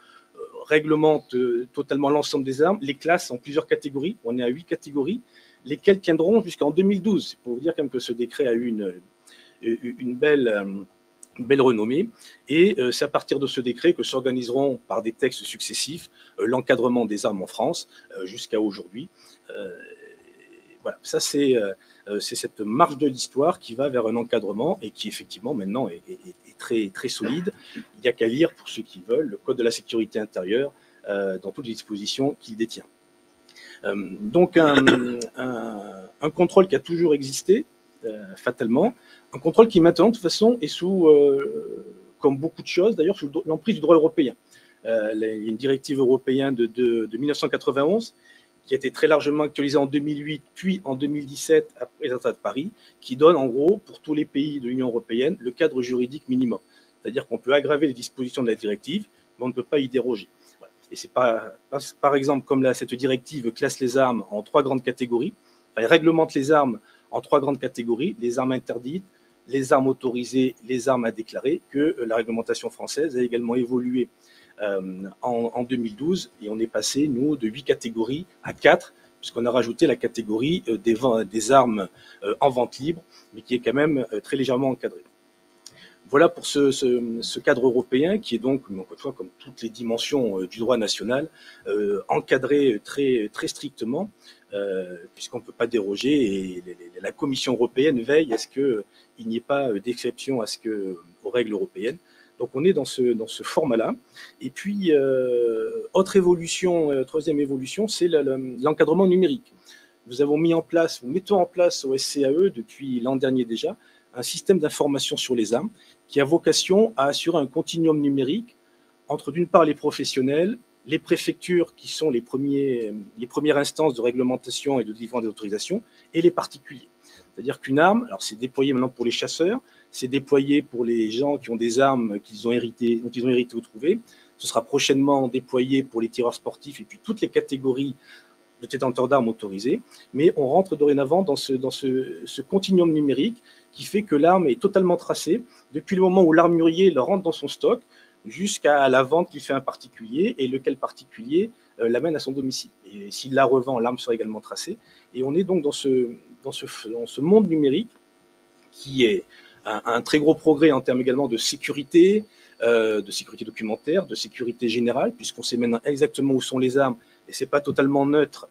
réglemente totalement l'ensemble des armes, les classes en plusieurs catégories. On est à 8 catégories, lesquelles tiendront jusqu'en 2012. C'est pour vous dire quand même que ce décret a eu une belle renommée. Et c'est à partir de ce décret que s'organiseront par des textes successifs l'encadrement des armes en France jusqu'à aujourd'hui. Voilà, ça c'est cette marche de l'histoire qui va vers un encadrement et qui effectivement maintenant est très, très solide. Il n'y a qu'à lire, pour ceux qui veulent, le Code de la sécurité intérieure dans toutes les dispositions qu'il détient. Donc un contrôle qui a toujours existé, fatalement, un contrôle qui maintenant de toute façon est sous, comme beaucoup de choses d'ailleurs, sous l'emprise du droit européen. Il y a une directive européenne de 1991 qui a été très largement actualisée en 2008, puis en 2017 après les attentats de Paris, qui donne en gros pour tous les pays de l'Union européenne le cadre juridique minimum. C'est-à-dire qu'on peut aggraver les dispositions de la directive, mais on ne peut pas y déroger. Voilà. Et c'est pas, par exemple, comme cette directive classe les armes en 3 grandes catégories, elle réglemente les armes en 3 grandes catégories, les armes interdites, les armes autorisées, les armes à déclarer, que la réglementation française a également évolué en 2012, et on est passé, nous, de 8 catégories à 4, puisqu'on a rajouté la catégorie des armes en vente libre, mais qui est quand même très légèrement encadrée. Voilà pour ce cadre européen qui est donc, encore une fois, comme toutes les dimensions du droit national, encadré très, très strictement, puisqu'on ne peut pas déroger, et la Commission européenne veille à ce qu'il n'y ait pas d'exception aux règles européennes. Donc on est dans ce format-là. Et puis, autre évolution, troisième évolution, c'est l'encadrement numérique. Nous mettons en place au SCAE, depuis l'an dernier déjà, un système d'information sur les armes qui a vocation à assurer un continuum numérique entre, d'une part, les professionnels, les préfectures, qui sont les premières instances de réglementation et de délivrance des autorisations, et les particuliers. C'est-à-dire qu'une arme, alors c'est déployé maintenant pour les chasseurs, c'est déployé pour les gens qui ont des armes dont ils ont hérité ou trouvé, ce sera prochainement déployé pour les tireurs sportifs et puis toutes les catégories de détenteurs d'armes autorisés, mais on rentre dorénavant dans ce continuum numérique qui fait que l'arme est totalement tracée, depuis le moment où l'armurier le rentre dans son stock, jusqu'à la vente qu'il fait à un particulier, et lequel particulier l'amène à son domicile. Et s'il la revend, l'arme sera également tracée. Et on est donc dans ce monde numérique qui est un très gros progrès en termes également de sécurité documentaire, de sécurité générale, puisqu'on sait maintenant exactement où sont les armes, et ce n'est pas totalement neutre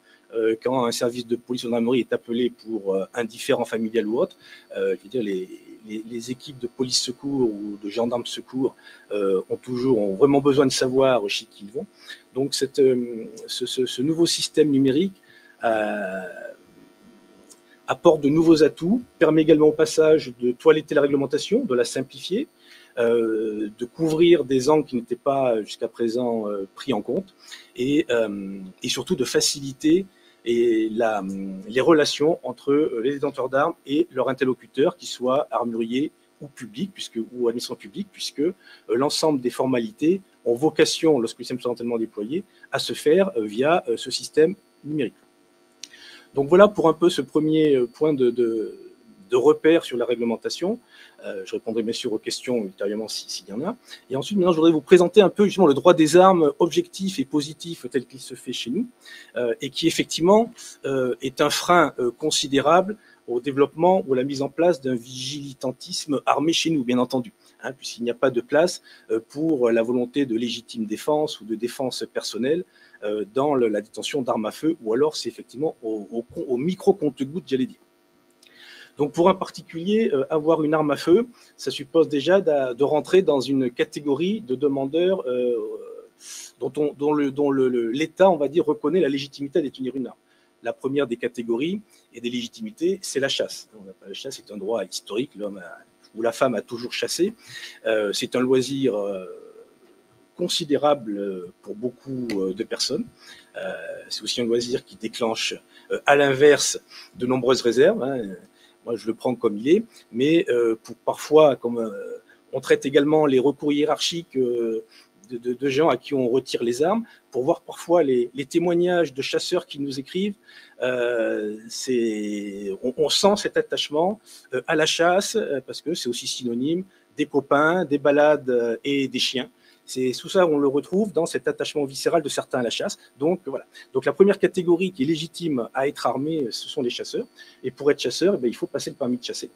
quand un service de police ou de gendarmerie est appelé pour un différend familial ou autre. Je veux dire, les équipes de police secours ou de gendarmes secours ont vraiment besoin de savoir chez qui ils vont. Donc ce nouveau système numérique apporte de nouveaux atouts, permet également au passage de toiletter la réglementation, de la simplifier, de couvrir des angles qui n'étaient pas jusqu'à présent pris en compte, et surtout de faciliter les relations entre les détenteurs d'armes et leurs interlocuteurs, qu'ils soient armuriers ou publics, ou administration publique, puisque l'ensemble des formalités ont vocation, lorsque le système sera entièrement déployé, à se faire via ce système numérique. Donc voilà pour un peu ce premier point de repère sur la réglementation. Je répondrai bien sûr aux questions ultérieurement s'il y en a. Et ensuite, maintenant, je voudrais vous présenter un peu justement le droit des armes objectif et positif tel qu'il se fait chez nous, et qui effectivement est un frein considérable au développement ou à la mise en place d'un vigilitantisme armé chez nous, bien entendu, puisqu'il n'y a pas de place pour la volonté de légitime défense ou de défense personnelle dans la détention d'armes à feu, ou alors c'est effectivement au micro-compte-gouttes, j'allais dire. Donc pour un particulier, avoir une arme à feu, ça suppose déjà de rentrer dans une catégorie de demandeurs dont l'État, on va dire, reconnaît la légitimité à détenir une arme. La première des catégories et des légitimités, c'est la chasse. La chasse est un droit historique, l'homme ou la femme a toujours chassé. C'est un loisir considérable pour beaucoup de personnes. C'est aussi un loisir qui déclenche, à l'inverse, de nombreuses réserves. Moi, je le prends comme il est, mais parfois, comme on traite également les recours hiérarchiques de gens à qui on retire les armes, pour voir parfois les témoignages de chasseurs qui nous écrivent. On sent cet attachement à la chasse, parce que c'est aussi synonyme des copains, des balades et des chiens. C'est tout ça, on le retrouve dans cet attachement viscéral de certains à la chasse. Donc voilà. Donc la première catégorie qui est légitime à être armée, ce sont les chasseurs. Et pour être chasseur, il faut passer le permis de chasser.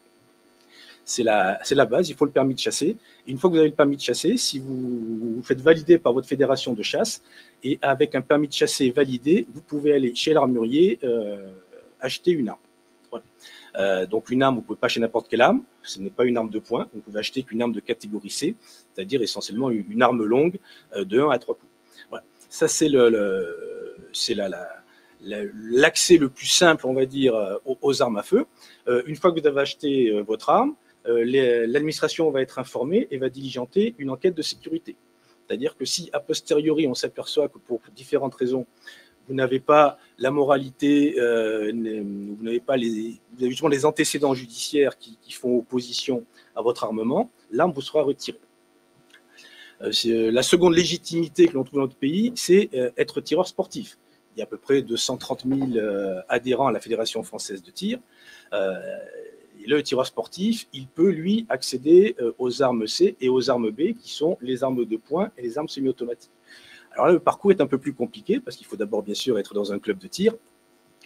C'est la base, il faut le permis de chasser. Et une fois que vous avez le permis de chasser, si vous faites valider par votre fédération de chasse, et avec un permis de chasser validé, vous pouvez aller chez l'armurier acheter une arme. Voilà. Donc une arme, vous ne pouvez pas acheter n'importe quelle arme, ce n'est pas une arme de poing, vous pouvez acheter qu'une arme de catégorie C, c'est-à-dire essentiellement une arme longue de 1 à 3 coups. Voilà. Ça, c'est l'accès le plus simple, on va dire, aux armes à feu. Une fois que vous avez acheté votre arme, l'administration va être informée et va diligenter une enquête de sécurité. C'est-à-dire que si, a posteriori, on s'aperçoit que pour différentes raisons, vous n'avez pas la moralité, vous avez justement les antécédents judiciaires qui font opposition à votre armement, l'arme vous sera retirée. La seconde légitimité que l'on trouve dans notre pays, c'est être tireur sportif. Il y a à peu près 230 000 adhérents à la Fédération française de tir. Et le tireur sportif, il peut, lui, accéder aux armes C et aux armes B, qui sont les armes de poing et les armes semi-automatiques. Alors là, le parcours est un peu plus compliqué parce qu'il faut d'abord, bien sûr, être dans un club de tir.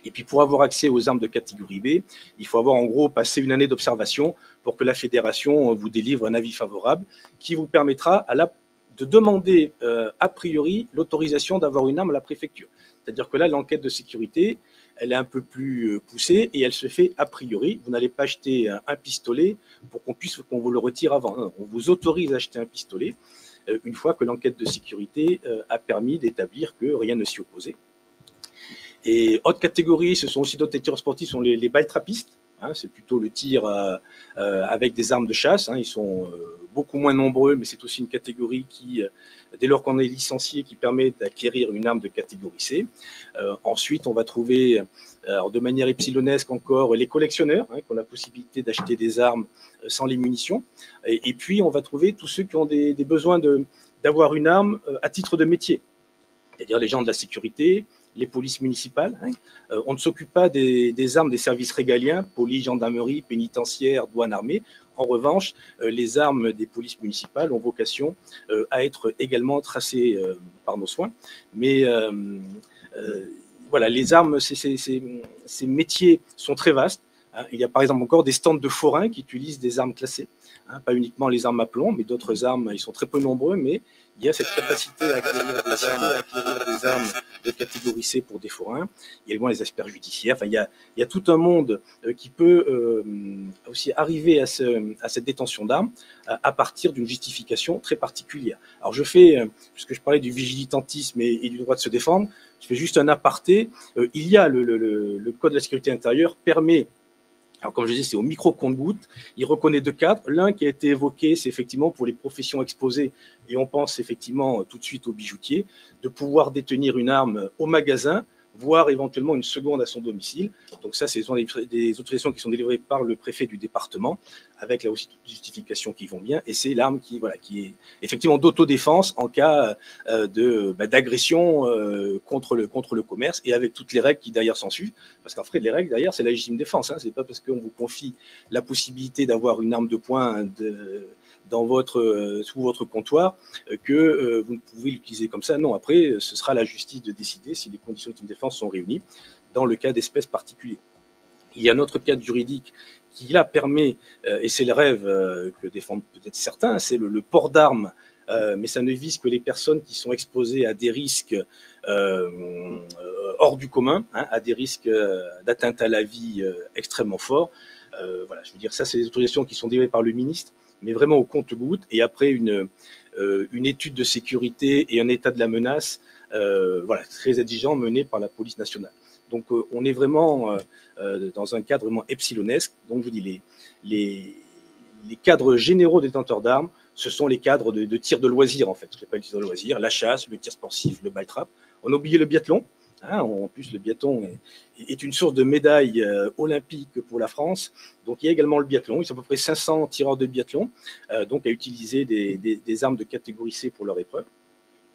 Et puis, pour avoir accès aux armes de catégorie B, il faut avoir en gros passé une année d'observation pour que la fédération vous délivre un avis favorable qui vous permettra de demander a priori l'autorisation d'avoir une arme à la préfecture. C'est-à-dire que là, l'enquête de sécurité, elle est un peu plus poussée et elle se fait a priori. Vous n'allez pas acheter un pistolet pour qu'on vous le retire avant. Non, on vous autorise à acheter un pistolet une fois que l'enquête de sécurité a permis d'établir que rien ne s'y opposait. Et autre catégorie, ce sont aussi d'autres tireurs sportifs, sont les balles-trappistes. Hein, c'est plutôt le tir avec des armes de chasse. Hein, ils sont beaucoup moins nombreux, mais c'est aussi une catégorie qui, dès lors qu'on est licencié, qui permet d'acquérir une arme de catégorie C. Ensuite, on va trouver, alors de manière epsilonesque encore, les collectionneurs, hein, qui ont la possibilité d'acheter des armes sans les munitions. Et puis, on va trouver tous ceux qui ont des besoins d'avoir une arme à titre de métier, c'est-à-dire les gens de la sécurité, les polices municipales. Hein. On ne s'occupe pas des armes des services régaliens, police, gendarmerie, pénitentiaire, douane, armée. En revanche, les armes des polices municipales ont vocation à être également tracées par nos soins. Mais voilà, les armes, ces métiers sont très vastes. Hein. Il y a par exemple encore des stands de forains qui utilisent des armes classées. Hein, pas uniquement les armes à plomb, mais d'autres armes, ils sont très peu nombreux, mais il y a cette capacité à acquérir des armes de catégorie C pour des forains. Il y a également les experts judiciaires. Enfin, il y a tout un monde qui peut aussi arriver à cette détention d'armes à partir d'une justification très particulière. Alors je fais, puisque je parlais du vigilitantisme et du droit de se défendre, je fais juste un aparté. Il y a le Code de la sécurité intérieure permet, alors comme je disais, c'est au micro-compte-gouttes, il reconnaît deux cadres. L'un qui a été évoqué, c'est effectivement pour les professions exposées, et on pense effectivement tout de suite aux bijoutiers, de pouvoir détenir une arme au magasin, voire éventuellement une seconde à son domicile. Donc ça, ce sont des autorisations qui sont délivrées par le préfet du département, avec là aussi toutes les justifications qui vont bien, et c'est l'arme qui est effectivement d'autodéfense en cas d'agression contre le commerce, et avec toutes les règles qui derrière s'en suivent, parce qu'en fait les règles derrière c'est la légitime défense, hein. C'est pas parce qu'on vous confie la possibilité d'avoir une arme de poing sous votre comptoir que vous ne pouvez l'utiliser comme ça. Non, après ce sera la justice de décider si les conditions de défense sont réunies dans le cas d'espèces particuliers. Il y a un autre cadre juridique qui là permet, et c'est le rêve que défendent peut-être certains, c'est le port d'armes, mais ça ne vise que les personnes qui sont exposées à des risques hors du commun, hein, à des risques d'atteinte à la vie extrêmement forts. Voilà, je veux dire, ça c'est des autorisations qui sont délivrées par le ministre, mais vraiment au compte-gouttes, et après une étude de sécurité et un état de la menace voilà, très exigeant mené par la police nationale. Donc on est vraiment dans un cadre vraiment epsilonesque. Donc je vous dis, les cadres généraux des détenteurs d'armes, ce sont les cadres de tir de loisirs en fait. Je ne pas le tir de loisirs, la chasse, le tir sportif, le ball-trap. On a oublié le biathlon. Hein, en plus, le biathlon est une source de médailles olympiques pour la France. Donc, il y a également le biathlon. Ils sont à peu près 500 tireurs de biathlon donc à utiliser des armes de catégorie C pour leur épreuve.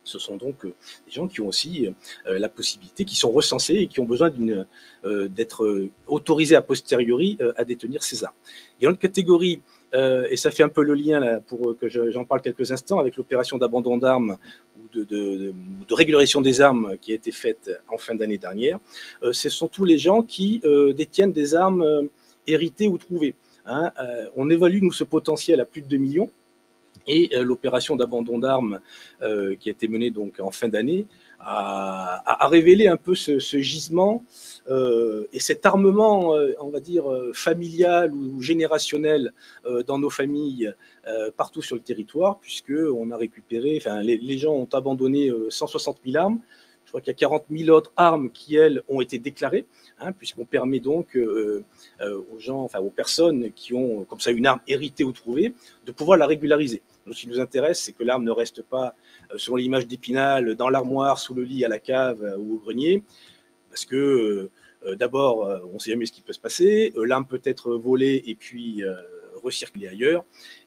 Ce sont donc des gens qui ont aussi la possibilité, qui sont recensés et qui ont besoin d'être autorisés a posteriori à détenir ces armes. Il y a une autre catégorie, et ça fait un peu le lien là, pour que j'en parle quelques instants, avec l'opération d'abandon d'armes ou de régularisation des armes qui a été faite en fin d'année dernière. Ce sont tous les gens qui détiennent des armes héritées ou trouvées. Hein. On évalue, nous, ce potentiel à plus de 2 millions. Et l'opération d'abandon d'armes qui a été menée donc en fin d'année a révélé un peu ce gisement et cet armement, on va dire, familial ou générationnel dans nos familles partout sur le territoire, puisqu'on a récupéré, enfin, les gens ont abandonné 160 000 armes. Je crois qu'il y a 40 000 autres armes qui, elles, ont été déclarées, hein, puisqu'on permet donc aux gens, enfin aux personnes qui ont comme ça une arme héritée ou trouvée, de pouvoir la régulariser. Donc, ce qui nous intéresse, c'est que l'arme ne reste pas, selon l'image d'Épinal, dans l'armoire, sous le lit, à la cave ou au grenier, parce que d'abord, on ne sait jamais ce qui peut se passer, l'arme peut être volée et puis recirculée ailleurs.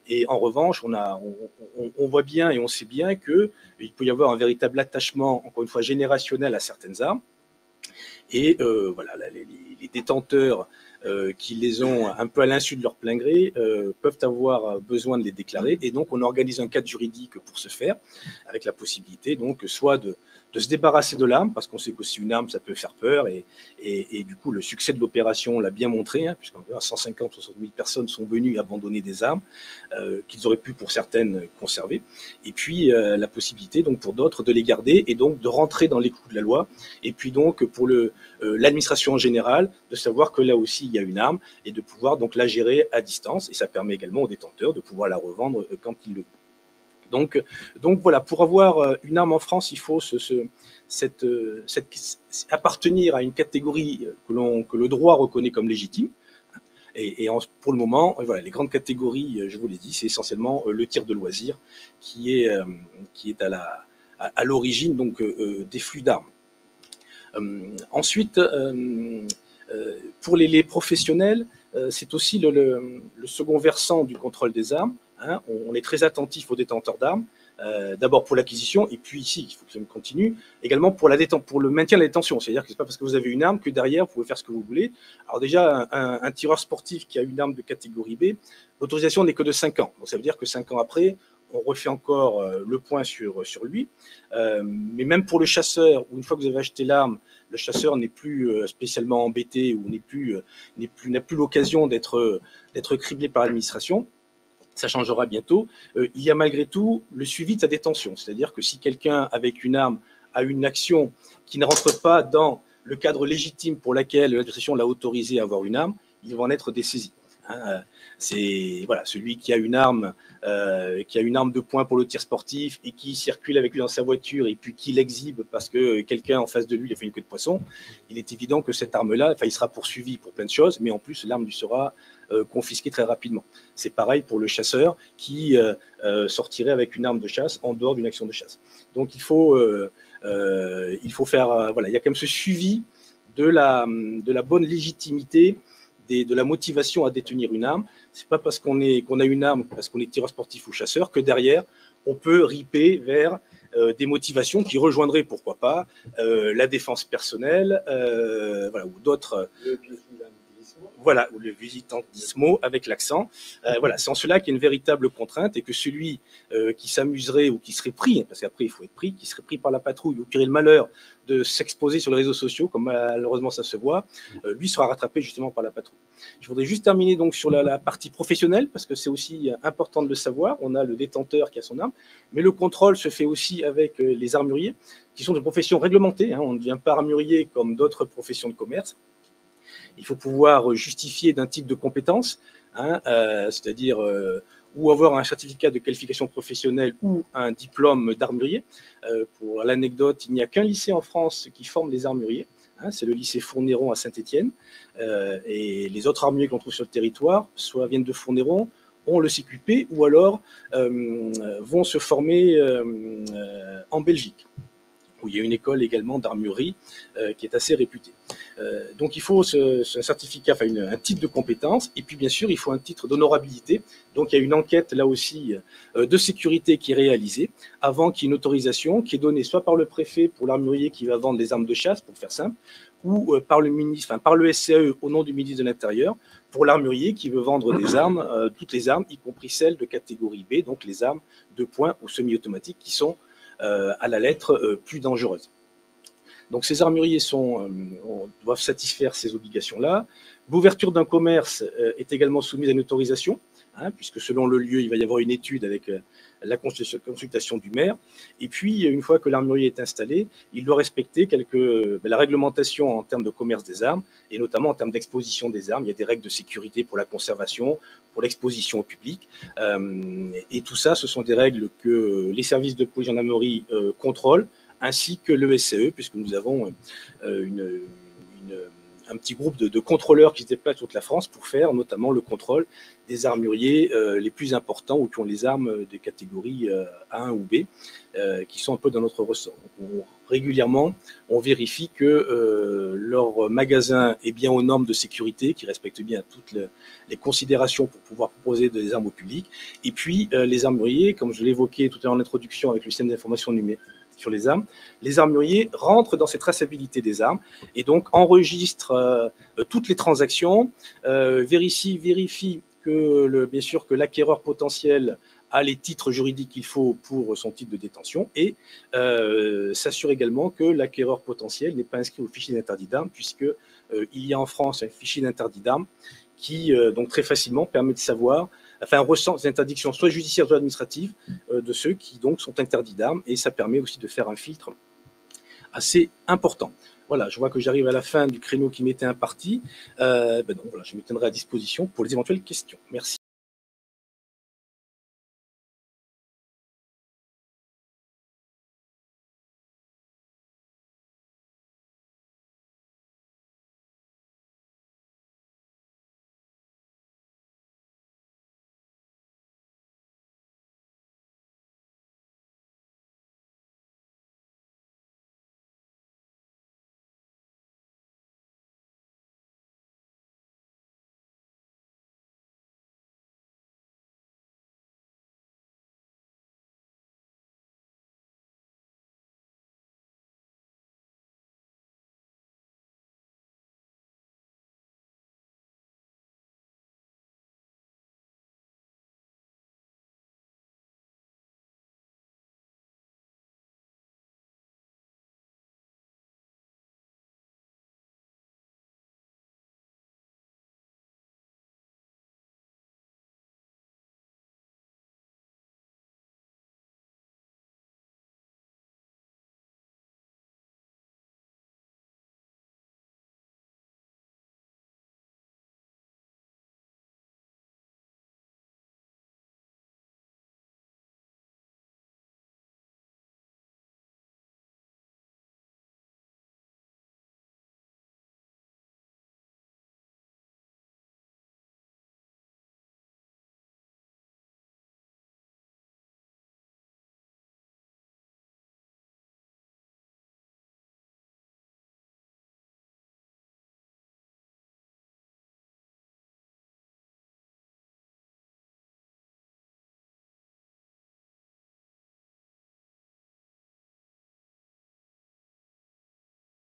Et en revanche, on voit bien et on sait bien qu'il peut y avoir un véritable attachement, encore une fois, générationnel à certaines armes. Et voilà, les détenteurs qui les ont un peu à l'insu de leur plein gré peuvent avoir besoin de les déclarer. Et donc, on organise un cadre juridique pour ce faire, avec la possibilité donc soit de se débarrasser de l'arme, parce qu'on sait qu'aussi une arme, ça peut faire peur. Et du coup, le succès de l'opération l'a bien montré, hein, puisqu'en 150 ou 60 000 personnes sont venues abandonner des armes qu'ils auraient pu, pour certaines, conserver. Et puis, la possibilité donc pour d'autres de les garder et donc de rentrer dans les clous de la loi. Et puis donc, pour l'administration en général, de savoir que là aussi, il y a une arme et de pouvoir donc la gérer à distance. Et ça permet également aux détenteurs de pouvoir la revendre quand ils le veulent. Donc voilà, pour avoir une arme en France, il faut appartenir à une catégorie que le droit reconnaît comme légitime. Et pour le moment, voilà, les grandes catégories, je vous l'ai dit, c'est essentiellement le tir de loisir qui est à l'origine donc des flux d'armes. Ensuite, pour les professionnels, c'est aussi le second versant du contrôle des armes. Hein. On est très attentif aux détenteurs d'armes, d'abord pour l'acquisition, et puis ici, il faut que ça continue, également pour le maintien de la détention. C'est-à-dire que ce n'est pas parce que vous avez une arme que derrière, vous pouvez faire ce que vous voulez. Alors déjà, un tireur sportif qui a une arme de catégorie B, l'autorisation n'est que de 5 ans. Donc ça veut dire que 5 ans après, on refait encore le point sur lui. Mais même pour le chasseur, où une fois que vous avez acheté l'arme, le chasseur n'est plus spécialement embêté ou n'a plus l'occasion d'être criblé par l'administration. Ça changera bientôt. Il y a malgré tout le suivi de sa détention. C'est-à-dire que si quelqu'un avec une arme a une action qui ne rentre pas dans le cadre légitime pour lequel l'administration l'a autorisé à avoir une arme, il va en être dessaisi. Hein, c'est voilà, celui qui a une arme de poing pour le tir sportif et qui circule avec lui dans sa voiture et puis qui l'exhibe parce que quelqu'un en face de lui a fait une queue de poisson. Il est évident que cette arme-là, il sera poursuivi pour plein de choses, mais en plus l'arme lui sera confisquée très rapidement. C'est pareil pour le chasseur qui sortirait avec une arme de chasse en dehors d'une action de chasse. Donc il faut faire voilà, il y a quand même ce suivi de la bonne légitimité de la motivation à détenir une arme. C'est pas parce qu'on a une arme, parce qu'on est tireur sportif ou chasseur, que derrière, on peut riper vers des motivations qui rejoindraient, pourquoi pas, la défense personnelle, voilà, ou d'autres... Voilà, ou le vigilantismo avec l'accent. Voilà, c'est en cela qu'il y a une véritable contrainte et que celui qui s'amuserait ou qui serait pris, parce qu'après il faut être pris, qui serait pris par la patrouille ou qui aurait le malheur de s'exposer sur les réseaux sociaux, comme malheureusement ça se voit, lui sera rattrapé justement par la patrouille. Je voudrais juste terminer donc sur la partie professionnelle, parce que c'est aussi important de le savoir. On a le détenteur qui a son arme, mais le contrôle se fait aussi avec les armuriers, qui sont de professions réglementées. Hein. On ne devient pas armurier comme d'autres professions de commerce. Il faut pouvoir justifier d'un type de compétence, hein, c'est-à-dire ou avoir un certificat de qualification professionnelle ou un diplôme d'armurier. Pour l'anecdote, il n'y a qu'un lycée en France qui forme les armuriers, hein, c'est le lycée Fournéron à Saint-Étienne, et les autres armuriers qu'on trouve sur le territoire, soit viennent de Fournéron, ont le CQP, ou alors vont se former en Belgique, où il y a une école également d'armurerie qui est assez réputée. Donc il faut un certificat, enfin un titre de compétence, et puis bien sûr il faut un titre d'honorabilité. Donc il y a une enquête là aussi de sécurité qui est réalisée avant qu'il y ait une autorisation qui est donnée soit par le préfet pour l'armurier qui va vendre des armes de chasse, pour faire simple, ou par le ministre, enfin par le SCAE au nom du ministre de l'Intérieur pour l'armurier qui veut vendre des armes, toutes les armes, y compris celles de catégorie B, donc les armes de poing ou semi-automatiques qui sont à la lettre plus dangereuse. Donc ces armuriers doivent satisfaire ces obligations-là. L'ouverture d'un commerce est également soumise à une autorisation, hein, puisque selon le lieu, il va y avoir une étude avec la consultation du maire. Et puis, une fois que l'armurier est installé, il doit respecter la réglementation en termes de commerce des armes, et notamment en termes d'exposition des armes. Il y a des règles de sécurité pour la conservation, pour l'exposition au public. Et tout ça, ce sont des règles que les services de police et gendarmerie contrôlent, ainsi que le SCE, puisque nous avons un petit groupe de contrôleurs qui se déplacent toute la France pour faire notamment le contrôle des armuriers les plus importants ou qui ont les armes de catégorie A1 ou B, qui sont un peu dans notre ressort. Donc, régulièrement, on vérifie que leur magasin est bien aux normes de sécurité, qui respectent bien toutes les considérations pour pouvoir proposer des armes au public. Et puis, les armuriers, comme je l'évoquais tout à l'heure en introduction avec le système d'information sur les armes, les armuriers rentrent dans cette traçabilité des armes et donc enregistrent toutes les transactions, vérifient que bien sûr que l'acquéreur potentiel a les titres juridiques qu'il faut pour son titre de détention et s'assure également que l'acquéreur potentiel n'est pas inscrit au fichier d'interdit d'armes puisque il y a en France un fichier d'interdit d'armes qui donc très facilement permet de savoir, enfin ressent des interdictions soit judiciaires soit administratives de ceux qui donc sont interdits d'armes et ça permet aussi de faire un filtre assez important. Voilà, je vois que j'arrive à la fin du créneau qui m'était imparti. Donc voilà, je me tiendrai à disposition pour les éventuelles questions. Merci.